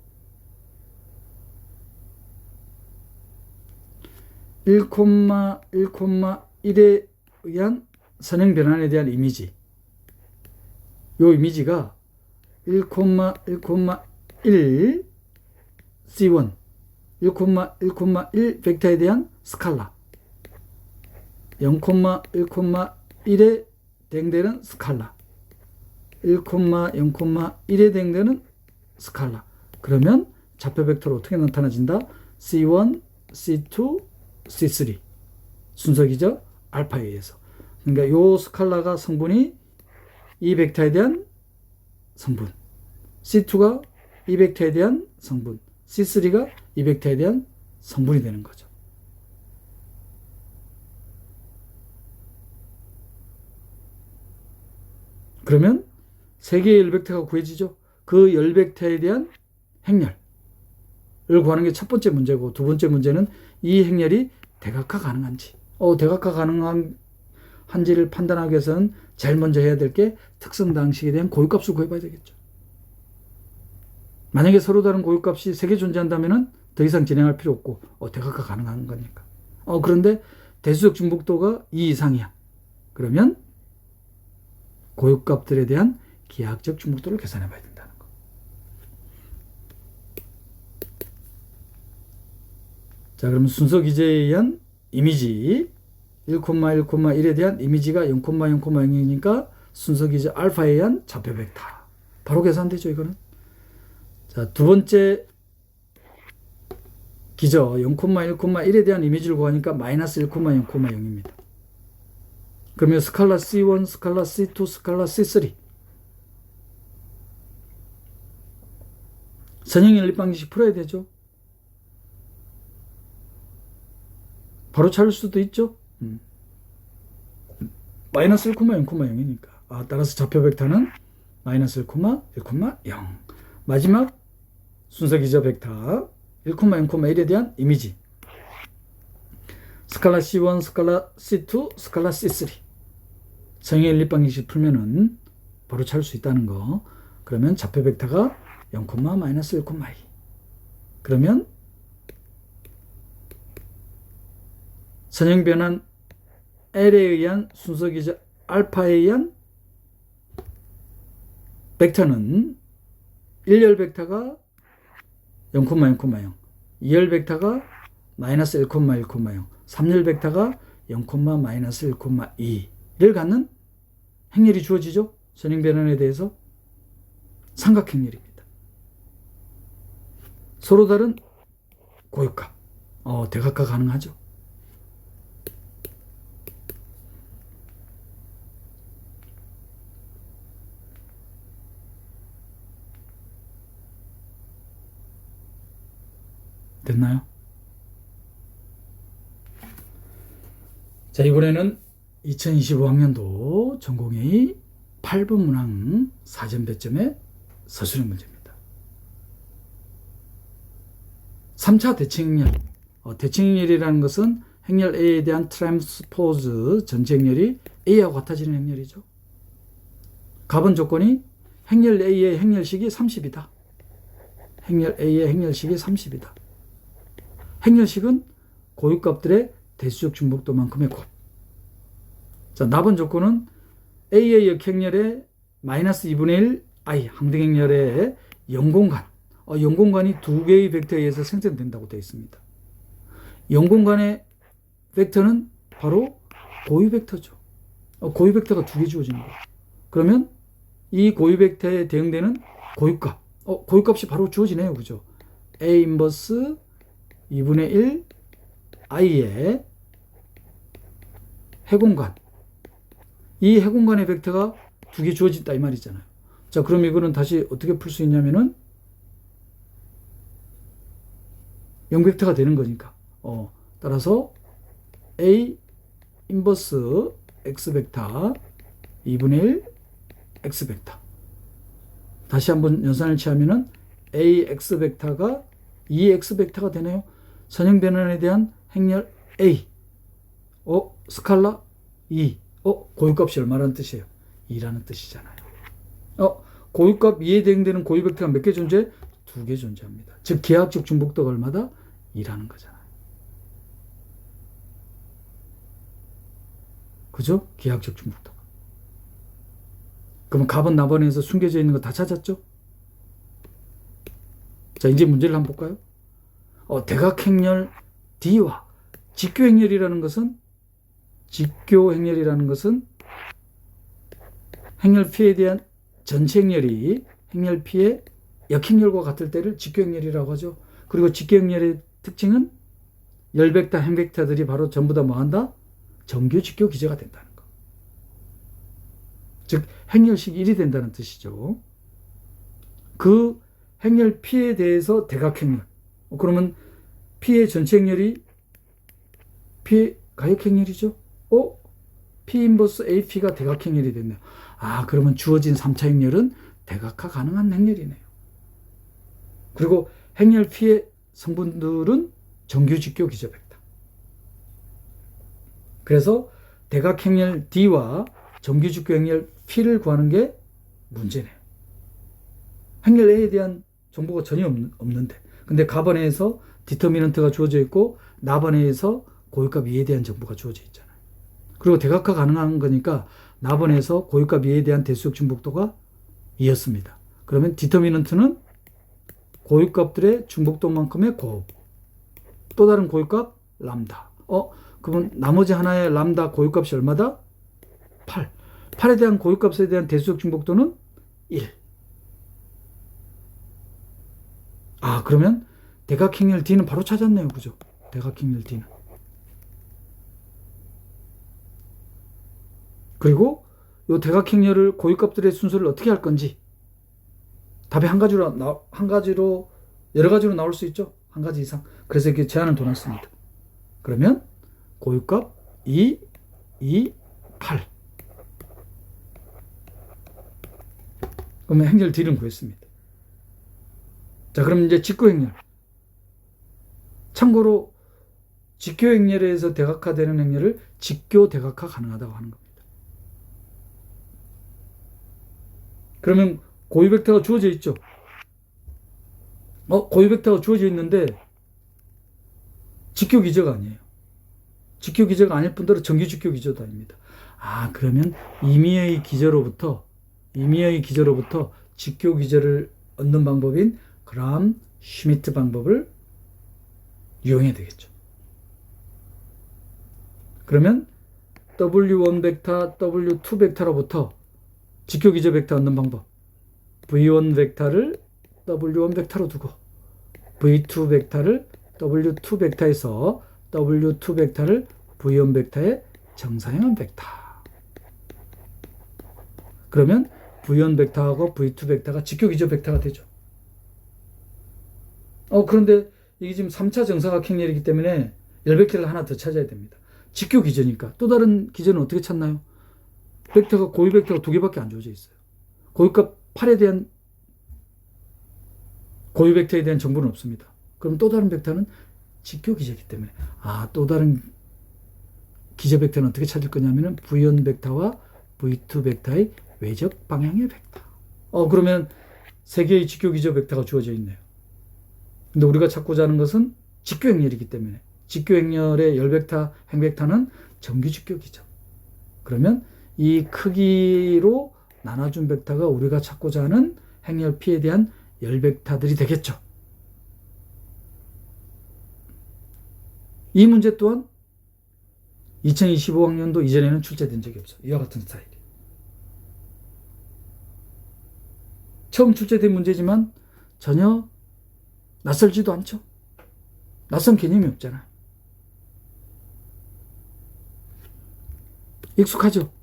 1,1,1에 의한 선형 변환에 대한 이미지. 이 이미지가 1,1,1 C1, 1,1,1 벡터에 대한 스칼라, 0,1,1에 대응되는 스칼라, 1,0,1에 대응되는 스칼라. 그러면 좌표 벡터로 어떻게 나타나진다? C1, C2, C3 순서기죠. 알파에 의해서. 그러니까 이 스칼라가 성분이 이 벡터에 대한 성분, C2가 이 벡터에 대한 성분, C3가 이 벡터에 대한 성분이 되는 거죠. 그러면 세 개의 열벡터가 구해지죠. 그 열벡터에 대한 행렬을 구하는 게 첫 번째 문제고, 두 번째 문제는 이 행렬이 대각화 가능한지, 대각화 가능한지를 판단하기 위해서는 제일 먼저 해야 될 게 특성 당식에 대한 고유값을 구해봐야 되겠죠. 만약에 서로 다른 고유값이 3개 존재한다면 더 이상 진행할 필요 없고 대각화 가능한 거니까. 그런데 대수적 중복도가 2 이상이야. 그러면 고유값들에 대한 기하학적 중복도를 계산해 봐야 된다는 거. 자, 그럼 순서 기제에 의한 이미지 1,1,1에 대한 이미지가 0,0,0이니까 순서 기제 알파에 의한 좌표 벡터. 바로 계산되죠, 이거는. 자, 두 번째 기저 0,1,1에 대한 이미지를 구하니까 마이너스 1,0,0,입니다. 그러면 스칼라 C1, 스칼라 C2, 스칼라 C3 선형 연립 방식 풀어야 되죠. 바로 찾을 수도 있죠. 마이너스 1,0,0이니까. 따라서 좌표 벡터는 마이너스 1,1,0. 마지막 순서 기저 벡터 1,0,1에 대한 이미지 스칼라 C1, 스칼라 C2, 스칼라 C3 선형 연립 방식 풀면은 바로 찾을 수 있다는 거. 그러면 좌표 벡터가 0,-1,2. 그러면 선형 변환 L에 의한 순서 기저 알파에 의한 벡터는 1열 벡터가 0,0,0, 2열 벡터가 마이너스 1,1,0, 3열 벡터가 0,-1,2를 갖는 행렬이 주어지죠. 선형 변환에 대해서 삼각행렬입니다. 서로 다른 고유값, 대각화 가능하죠. 됐나요? 자, 이번에는 2025학년도 전공의 8번 문항 사전 배점의 서술형 문제입니다. 3차 대칭행렬. 대칭행렬이라는 것은 행렬 A에 대한 트랜스포즈 전체 행렬이 A하고 같아지는 행렬이죠. 가번 조건이 행렬 A의 행렬식이 30이다. 행렬 A의 행렬식이 30이다. 행렬식은 고유값들의 대수적 중복도만큼의 곱. 자, 나번 조건은 A의 역행렬에 마이너스 2분의 1 I 항등행렬의 영공간. 영공간이 두 개의 벡터에 의해서 생성된다고 되어 있습니다. 영공간의 벡터는 바로 고유 벡터죠. 고유 벡터가 두 개 주어지는 거예요. 그러면 이 고유 벡터에 대응되는 고유값, 고유값이 바로 주어지네요. 그죠? A 인버스 2분의 1 i의 해공간. 이 해공간의 벡터가 두 개 주어진다 이 말이잖아요. 자, 그럼 이거는 다시 어떻게 풀 수 있냐면은 0벡터가 되는 거니까. 따라서 A 인버스 x 벡터 2분의 1 x 벡터. 다시 한번 연산을 취하면은 ax 벡터가 2x 벡터가 되네요. 선형 변환에 대한 행렬 a. 스칼라 2. 고유값이 얼마라는 뜻이에요? 2라는 뜻이잖아요. 고유값 2에 대응되는 고유 벡터가 몇 개 존재해? 2개 존재합니다. 즉 기하학적 중복도가 얼마다? 2라는 거잖아요. 그죠? 기하학적 중복도. 그러면 갑은 나번에서 숨겨져 있는 거 다 찾았죠? 자, 이제 문제를 한번 볼까요? 대각행렬 D와 직교행렬이라는 것은 행렬 P에 대한 전체 행렬이 행렬 P의 역행렬과 같을 때를 직교행렬이라고 하죠. 그리고 직교행렬의 특징은 열벡터, 행벡터들이 바로 전부 다 뭐한다? 정규 직교 기저가 된다는 거. 즉 행렬식 1이 된다는 뜻이죠. 그 행렬 P에 대해서 대각행렬. 그러면 P의 전체 행렬이 P의 가역행렬이죠. P 인버스 AP가 대각행렬이 됐네요. 그러면 주어진 3차 행렬은 대각화 가능한 행렬이네요. 그리고 행렬 P의 성분들은 정규 직교 기저 벡터. 그래서 대각행렬 D와 정규 직교 행렬 P를 구하는 게 문제네요. 행렬 A에 대한 정보가 전혀 없는데, 근데 가번에서 디터미넌트가 주어져 있고 나번에서 고유값 2에 대한 정보가 주어져 있잖아요. 그리고 대각화 가능한 거니까 나번에서 고유값 2에 대한 대수역 중복도가 2였습니다. 그러면 디터미넌트는 고유값들의 중복도만큼의 곱, 또 다른 고유값 람다. 그러면 나머지 하나의 람다 고유값이 얼마다? 8. 8에 대한 고유값에 대한 대수역 중복도는 1. 그러면 대각행렬 D는 바로 찾았네요. 그죠? 대각행렬 D는. 그리고 이 대각행렬을 고유값들의 순서를 어떻게 할 건지 답이 한 가지로 여러 가지로 나올 수 있죠. 한 가지 이상. 그래서 이렇게 제한을 둬놨습니다. 그러면 고유값 2, 2, 8. 그러면 행렬 D는 구했습니다. 자, 그럼 이제 직교행렬. 참고로 직교행렬에서 대각화되는 행렬을 직교대각화 가능하다고 하는 겁니다. 그러면 고유벡터가 주어져 있죠. 고유벡터가 주어져 있는데 직교기저가 아니에요. 직교기저가 아닐 뿐더러 정규직교기저도 아닙니다. 그러면 임의의 기저로부터 직교기저를 얻는 방법인 그람 슈미트 방법을 이용해야 되겠죠. 그러면 W1 벡터, W2 벡터로부터 직교기저 벡터 얻는 방법. V1 벡터를 W1 벡터로 두고 V2 벡터를 W2 벡터에서 W2 벡터를 V1 벡터의 정사형한 벡터. 그러면 V1 벡터하고 V2 벡터가 직교기저 벡터가 되죠. 그런데 이게 지금 3차 정사각행렬이기 때문에 열벡터를 하나 더 찾아야 됩니다. 직교기저니까 또 다른 기저는 어떻게 찾나요? 벡터가 고유 벡터가 2개밖에 안 주어져 있어요. 고유값 8에 대한 고유 벡터에 대한 정보는 없습니다. 그럼 또 다른 벡터는 직교기저이기 때문에 또 다른 기저 벡터는 어떻게 찾을 거냐면은 V1 벡터와 V2 벡터의 외적 방향의 벡터. 그러면 3개의 직교기저 벡터가 주어져 있네요. 근데 우리가 찾고자 하는 것은 직교행렬이기 때문에 직교행렬의 열벡터, 행벡터는 정규직교기죠. 그러면 이 크기로 나눠준 벡터가 우리가 찾고자 하는 행렬 P에 대한 열벡터들이 되겠죠. 이 문제 또한 2025학년도 이전에는 출제된 적이 없어요. 이와 같은 스타일이. 처음 출제된 문제지만 전혀 낯설지도 않죠. 낯선 개념이 없잖아요. 익숙하죠.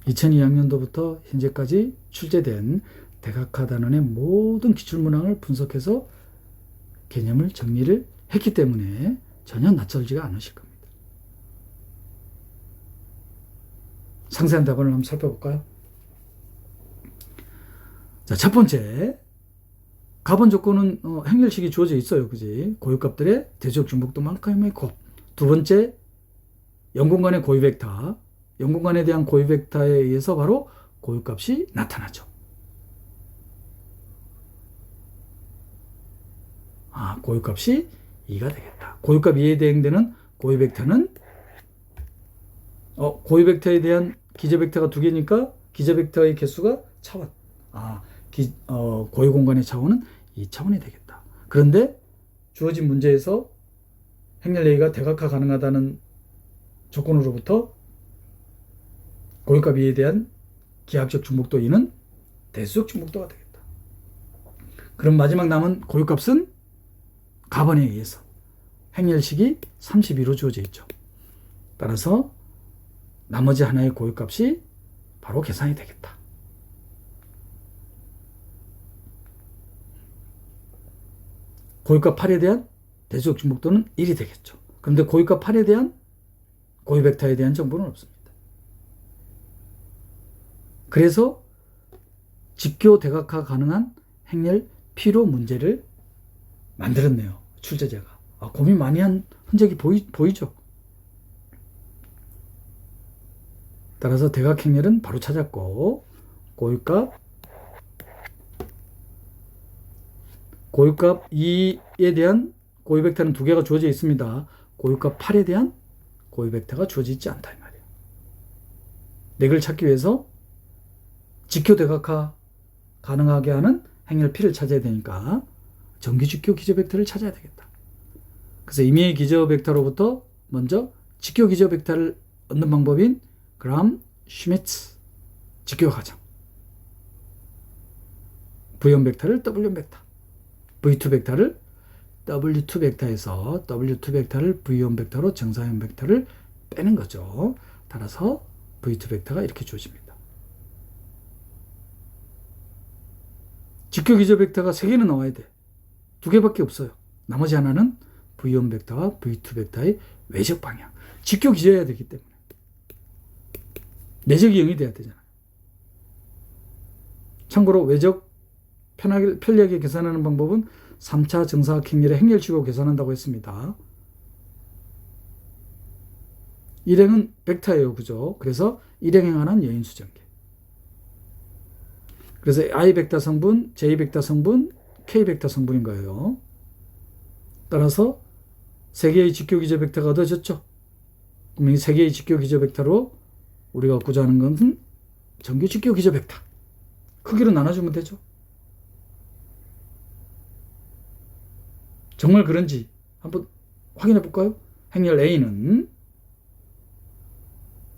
2002학년도부터 현재까지 출제된 대각화 단원의 모든 기출문항을 분석해서 개념을 정리를 했기 때문에 전혀 낯설지가 않으실 겁니다. 상세한 답안을 한번 살펴볼까요? 자, 첫 번째, 가번 조건은 행렬식이 주어져 있어요. 그지? 고유값들의 대조적 중복도만큼의 곱. 두 번째, 영공간의 고유 벡터. 영공간에 대한 고유 벡터에 의해서 바로 고유값이 나타나죠. 고유값이 2가 되겠다. 고유값 2에 대응되는 고유 벡터는 고유 벡터에 대한 기저 벡터가 2개니까 기저 벡터의 개수가 차원. 고유 공간의 차원은 2차원이 되겠다. 그런데 주어진 문제에서 행렬 A가 대각화 가능하다는 조건으로부터 고유값 2에 대한 기하학적 중복도 2는 대수적 중복도가 되겠다. 그럼 마지막 남은 고유값은 가번에 의해서 행렬식이 32로 주어져 있죠. 따라서 나머지 하나의 고유값이 바로 계산이 되겠다. 고유값 8에 대한 대수적 중복도는 1이 되겠죠. 그런데 고유값 8에 대한 고유 벡터에 대한 정보는 없습니다. 그래서 직교 대각화 가능한 행렬 P로 문제를 만들었네요. 출제자가. 고민 많이 한 흔적이 보이죠. 따라서 대각행렬은 바로 찾았고 고유값 2에 대한 고유 벡터는 2개가 주어져 있습니다. 고유값 8에 대한 고유 벡터가 주어져 있지 않다 이 말이에요. 넥을 찾기 위해서 직교 대각화 가능하게 하는 행렬 P를 찾아야 되니까 정규직교 기저 벡터를 찾아야 되겠다. 그래서 임의의 기저 벡터로부터 먼저 직교 기저 벡터를 얻는 방법인 그람 슈미츠 직교 과정. V1 벡터를 W1 벡터, V2 벡터를 W2 벡터에서 W2 벡터를 V1 벡터로 정사형 벡터를 빼는 거죠. 따라서 V2 벡터가 이렇게 주어집니다. 직교 기저 벡터가 3개는 나와야 돼. 2개밖에 없어요. 나머지 하나는 V1 벡터와 V2 벡터의 외적 방향. 직교 기저해야 되기 때문에. 내적이 0이 돼야 되잖아요. 참고로 외적 편리하게 계산하는 방법은 3차 정사각 행렬의 행렬식으로 계산한다고 했습니다. 일행은 벡터예요. 그죠? 그래서 일행행하는 여인수전계. 그래서 I 벡터 성분, J 벡터 성분, K 벡터 성분인 거예요. 따라서 3개의 직교 기저 벡터가 얻어졌죠. 그럼 이 3개의 직교 기저 벡터로 우리가 갖고자 하는 것은 정규 직교 기저 벡터. 크기로 나눠주면 되죠. 정말 그런지 한번 확인해 볼까요? 행렬 A는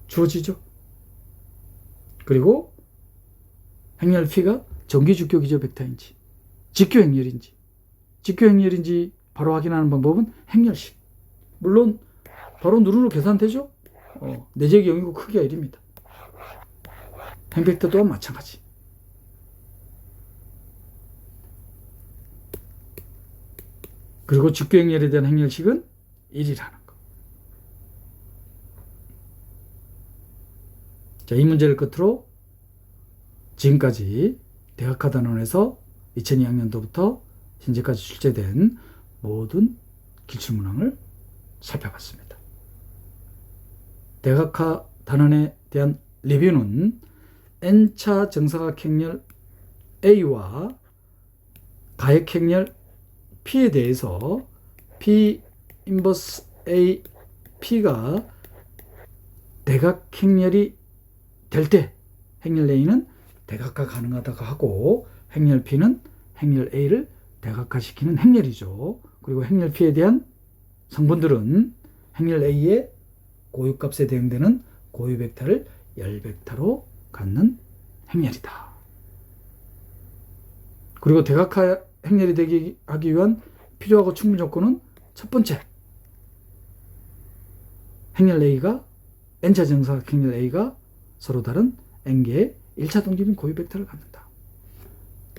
주어지죠. 그리고 행렬 P가 정규 직교 기저 벡터인지 직교 행렬인지 바로 확인하는 방법은 행렬식. 물론 바로 누르로 계산되죠. 내적이 0이고 크기가 1입니다. 행벡터 또한 마찬가지. 그리고 직교 행렬에 대한 행렬식은 1이라는 거. 자, 이 문제를 끝으로 지금까지 대각화 단원에서 2002학년도부터 현재까지 출제된 모든 기출문항을 살펴봤습니다. 대각화 단원에 대한 리뷰는 N차 정사각 행렬 A와 가역 행렬 P에 대해서 P 인버스 A P가 대각 행렬이 될 때 행렬 A는 대각화 가능하다고 하고 행렬 P는 행렬 A를 대각화시키는 행렬이죠. 그리고 행렬 P에 대한 성분들은 행렬 A의 고유값에 대응되는 고유 벡터를 열 벡터로 갖는 행렬이다. 그리고 대각화 행렬이 되기 하기 위한 필요하고 충분 조건은 첫 번째, 행렬 A가 n차 정사각 행렬 A가 서로 다른 n개의 1차 독립인 고유 벡터를 갖는다.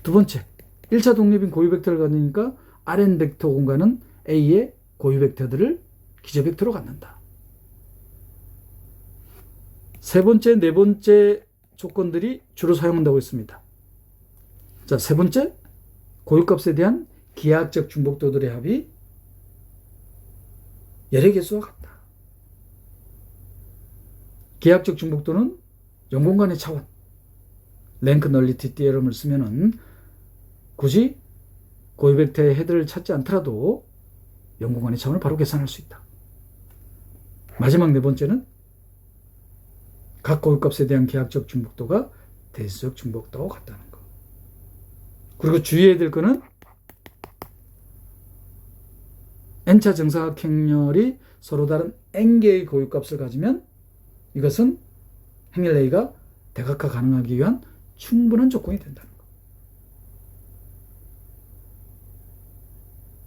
두 번째, 1차 독립인 고유 벡터를 갖으니까 Rn 벡터 공간은 A의 고유 벡터들을 기저 벡터로 갖는다. 세 번째, 네 번째 조건들이 주로 사용한다고 했습니다. 자, 세 번째, 고유값에 대한 기하학적 중복도들의 합이 열의 개수와 같다. 기하학적 중복도는 영공간의 차원, 랭크 널리티 티어럼을 쓰면은 굳이 고유 벡터의 헤드를 찾지 않더라도 영공간의 차원을 바로 계산할 수 있다. 마지막 네 번째는 각 고유값에 대한 기하학적 중복도가 대수적 중복도와 같다는 것. 그리고 주의해야 될 거는 n차 정사각 행렬이 서로 다른 n개의 고유값을 가지면 이것은 행렬 A가 대각화 가능하기 위한 충분한 조건이 된다는 것.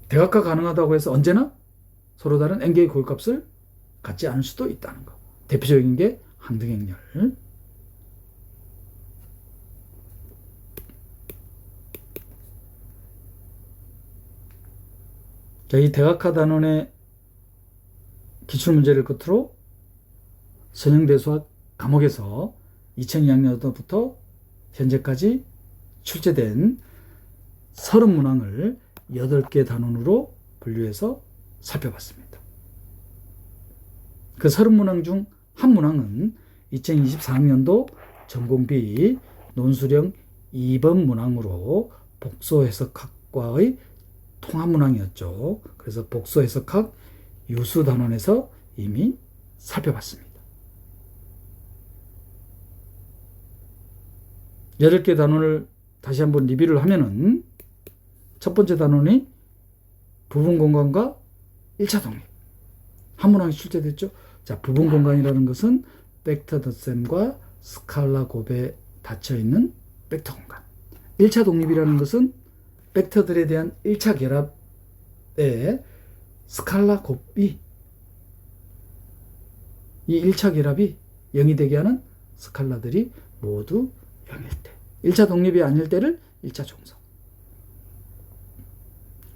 대각화 가능하다고 해서 언제나 서로 다른 n개의 고유값을 갖지 않을 수도 있다는 것. 대표적인 게 항등행렬. 자, 이 대각화 단원의 기출문제를 끝으로 선형대수학 과목에서 2002학년부터 현재까지 출제된 30문항을 8개 단원으로 분류해서 살펴봤습니다. 그 30문항 중 한 문항은 2024학년도 전공 B 논술형 2번 문항으로 복소해석학과의 통합문항이었죠. 그래서 복소해석학 유수 단원에서 이미 살펴봤습니다. 8개 단원을 다시 한번 리뷰를 하면은 첫 번째 단원이 부분 공간과 1차 독립. 한 문항이 출제됐죠. 자, 부분 공간이라는 것은 벡터 덧셈과 스칼라 곱에 닫혀있는 벡터 공간. 1차 독립이라는 것은 벡터들에 대한 1차 결합에 스칼라 곱이 이 1차 결합이 0이 되게 하는 스칼라들이 모두 0일 때, 1차 독립이 아닐 때를 1차 종속.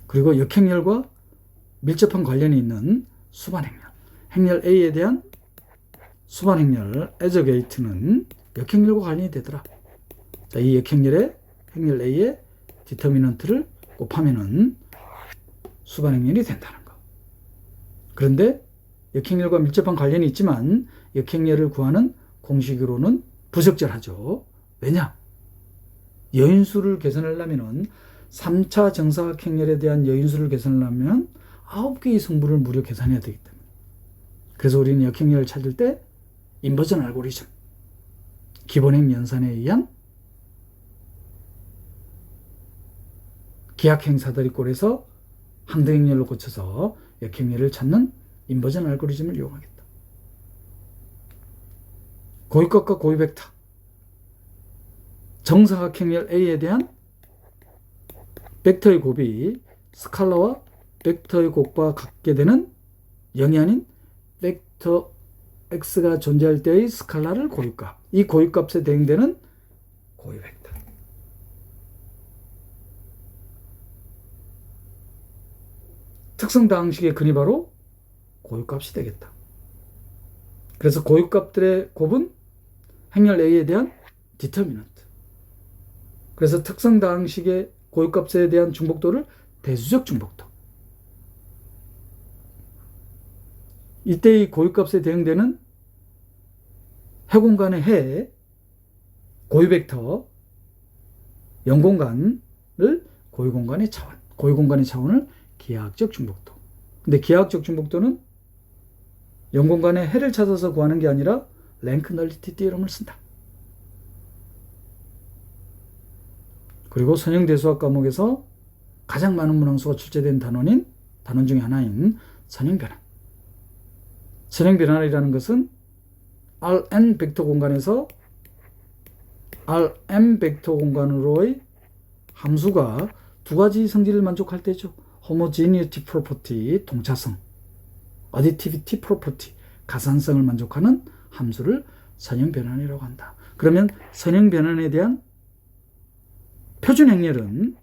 그리고 역행렬과 밀접한 관련이 있는 수반행렬. 행렬 A에 대한 수반행렬 에저게이트는 역행렬과 관련이 되더라. 자, 이 역행렬에 행렬 A의 디터미넌트를 곱하면은 수반행렬이 된다는 거. 그런데 역행렬과 밀접한 관련이 있지만 역행렬을 구하는 공식으로는 부적절하죠. 왜냐? 여인수를 계산하려면은 3차 정사각 행렬에 대한 여인수를 계산하려면 9개의 성분을 무려 계산해야 되기 때문에. 그래서 우리는 역행렬을 찾을 때 인버전 알고리즘, 기본행 연산에 의한 기하 행사들이 꼴에서 항등행렬로 고쳐서 역행렬을 찾는 인버전 알고리즘을 이용하겠다. 고유값과 고유 벡터, 정사각 행렬 A에 대한 벡터의 곱이 스칼라와 벡터의 곱과 같게 되는 0이 아닌 벡터 x가 존재할 때의 스칼라를 고유값, 이 고유값에 대응되는 고유 벡터. 특성 다항식의 근이 바로 고유값이 되겠다. 그래서 고유값들의 곱은 행렬 A에 대한 디터미넌트. 그래서 특성 다항식의 고유값에 대한 중복도를 대수적 중복도. 이때의 고유값에 대응되는 해공간의 해, 고유벡터, 영공간을 고유공간의 차원, 고유공간의 차원을 기하학적 중복도. 근데 기하학적 중복도는 영공간의 해를 찾아서 구하는 게 아니라 랭크 널리티 티어럼을 쓴다. 그리고 선형대수학 과목에서 가장 많은 문항수가 출제된 단원 중에 하나인 선형변환. 선형변환이라는 것은 Rn 벡터 공간에서 Rm 벡터 공간으로의 함수가 두 가지 성질을 만족할 때죠. homogeneity property, 동차성, additivity property, 가산성을 만족하는 함수를 선형 변환이라고 한다. 그러면 선형 변환에 대한 표준 행렬은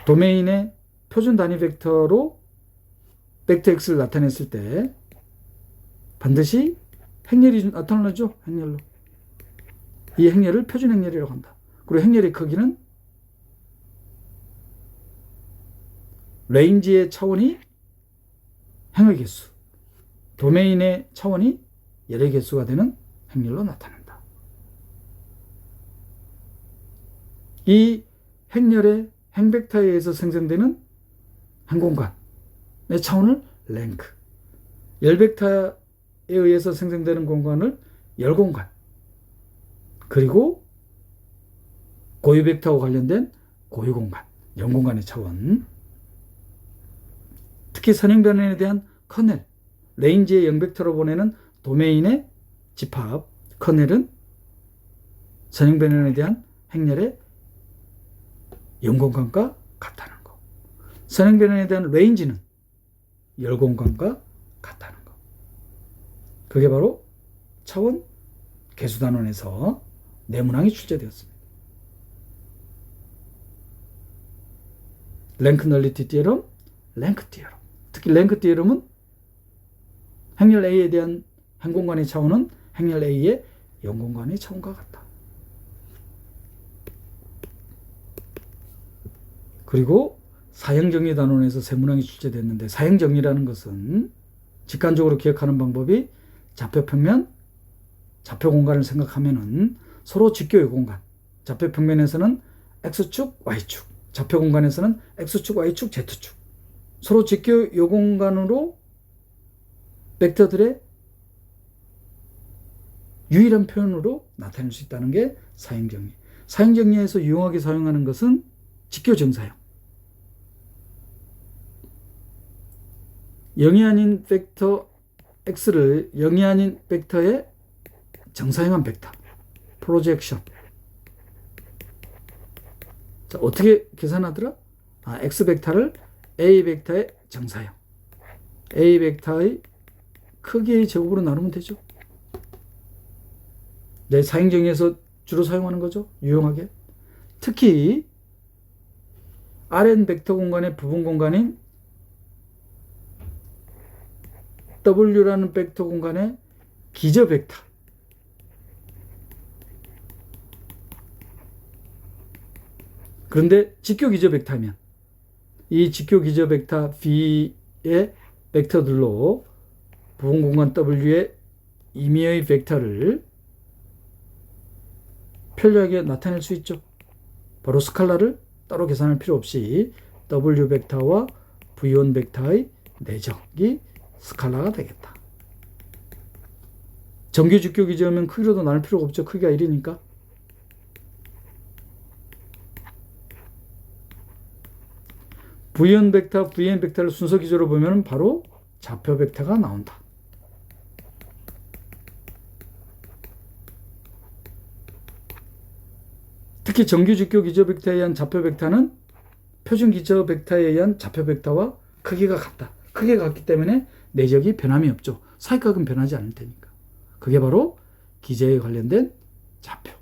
도메인의 표준 단위 벡터로 벡터 x를 나타냈을 때 반드시 행렬이 나타나죠. 행렬로. 이 행렬을 표준 행렬이라고 한다. 그리고 행렬의 크기는 레인지의 차원이 행의 개수, 도메인의 차원이 열의 개수가 되는 행렬로 나타난다. 이 행렬의 행벡터에 의해서 생성되는 행공간의 차원을 랭크, 열벡터에 의해서 생성되는 공간을 열공간, 그리고 고유벡터와 관련된 고유공간, 영공간의 차원, 특히 선형 변환에 대한 커넬, 레인지의 영벡터로 보내는 도메인의 집합, 커넬은 선형 변환에 대한 행렬의 영공간과 같다는 거. 선형 변환에 대한 레인지는 열공간과 같다는 거. 그게 바로 차원 개수단원에서 내문항이 출제되었습니다. 랭크 널리티 티어럼, 랭크 티어럼. 특히 랭크 티어럼은 행렬 A에 대한 행공간의 차원은 행렬 A의 영공간의 차원과 같다. 그리고 사형정리 단원에서 세문항이 출제됐는데, 사형정리라는 것은 직관적으로 기억하는 방법이 좌표평면, 좌표공간을 생각하면은 서로 직교의 공간, 좌표평면에서는 X축, Y축, 좌표공간에서는 X축, Y축, Z축, 서로 직교 요공간으로 벡터들의 유일한 표현으로 나타낼 수 있다는 게 사형정리. 사형정리에서 유용하게 사용하는 것은 직교정사형. 0이 아닌 벡터 X를 0이 아닌 벡터의 정사형한 벡터, 프로젝션. 자, 어떻게 계산하더라? X 벡터를 A 벡터의 정사형, A 벡터의 크기의 제곱으로 나누면 되죠. 네, 사형정리에서 주로 사용하는 거죠. 유용하게. 특히 Rn 벡터 공간의 부분 공간인 W라는 벡터 공간의 기저 벡터, 그런데 직교 기저 벡터면 이 직교 기저 벡터 V의 벡터들로 부분 공간 W의 임의의 벡터를 편리하게 나타낼 수 있죠. 바로 스칼라를 따로 계산할 필요 없이 W 벡터와 V1 벡터의 내적이 스칼라가 되겠다. 정규 직교 기저면 크기로도 나눌 필요가 없죠. 크기가 1이니까. V1 벡터, Vn 벡터를 순서 기조로 보면 바로 좌표 벡터가 나온다. 특히 정규 직교 기저 벡터에 의한 좌표 벡터는 표준 기저 벡터에 의한 좌표 벡터와 크기가 같다. 크기가 같기 때문에 내적이 변함이 없죠. 사익각은 변하지 않을 테니까. 그게 바로 기저에 관련된 좌표.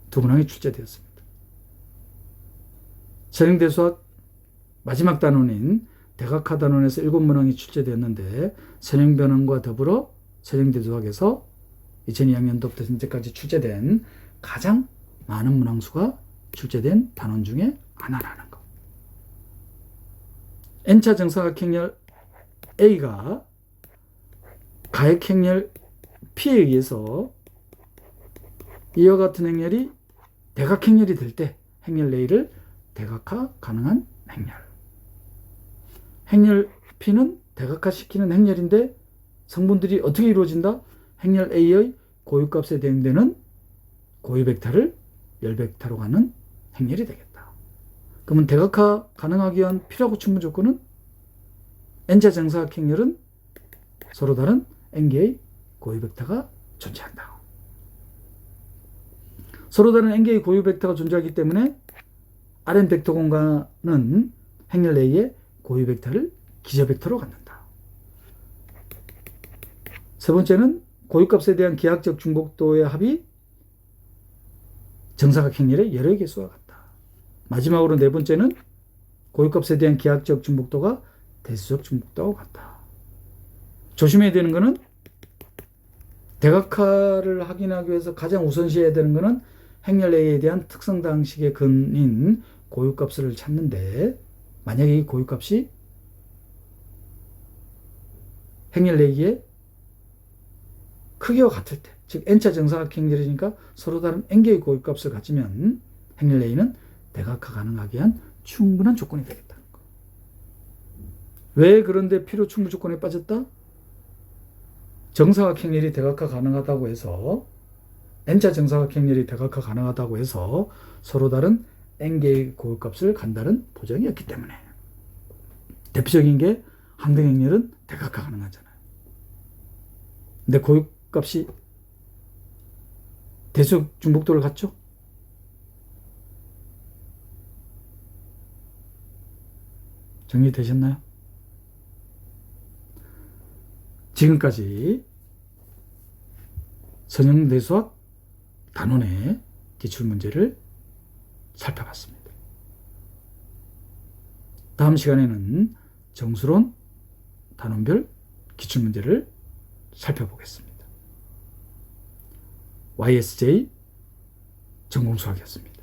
두 문항이 출제되었습니다. 선형대수학 마지막 단원인 대각화 단원에서 7문항이 출제되었는데, 선형변환과 더불어 선형대수학에서 2002학년도부터 현재까지 출제된 가장 많은 문항수가 출제된 단원 중에 하나라는 것. N차 정사각행렬 A가 가액행렬 P에 의해서 이와 같은 행렬이 대각행렬이 될 때 행렬 A를 대각화 가능한 행렬. 행렬 P는 대각화시키는 행렬인데 성분들이 어떻게 이루어진다? 행렬 A의 고유값에 대응되는 고유 벡터를 열 벡터로 가는 행렬이 되겠다. 그러면 대각화 가능하기 위한 P라고 충분 조건은 N차 정사각 행렬은 서로 다른 N개의 고유 벡터가 존재한다. 서로 다른 n개의 고유 벡터가 존재하기 때문에 Rn 벡터 공간은 행렬 A의 고유 벡터를 기저 벡터로 갖는다. 세 번째는 고유값에 대한 기하학적 중복도의 합이 정사각 행렬의 여러 개수와 같다. 마지막으로 네 번째는 고유값에 대한 기하학적 중복도가 대수적 중복도와 같다. 조심해야 되는 것은 대각화를 확인하기 위해서 가장 우선시해야 되는 것은 행렬 A에 대한 특성 방식의 근인 고유값을 찾는데, 만약에 이 고유값이 행렬 A의 크기와 같을 때, 즉 n차 정사각 행렬이니까 서로 다른 n개의 고유값을 가지면 행렬 A는 대각화 가능하게 한 충분한 조건이 되겠다는 거. 왜 그런데 필요 충분 조건에 빠졌다? 정사각 행렬이 대각화 가능하다고 해서, n차 정사각 행렬이 대각화 가능하다고 해서 서로 다른 n개의 고유값을 간다는 보장이 없기 때문에. 대표적인 게 항등 행렬은 대각화 가능하잖아요. 근데 고유값이 대수적 중복도를 갖죠? 정리되셨나요? 지금까지 선형대수학 단원의 기출문제를 살펴봤습니다. 다음 시간에는 정수론 단원별 기출문제를 살펴보겠습니다. YSJ 전공수학이었습니다.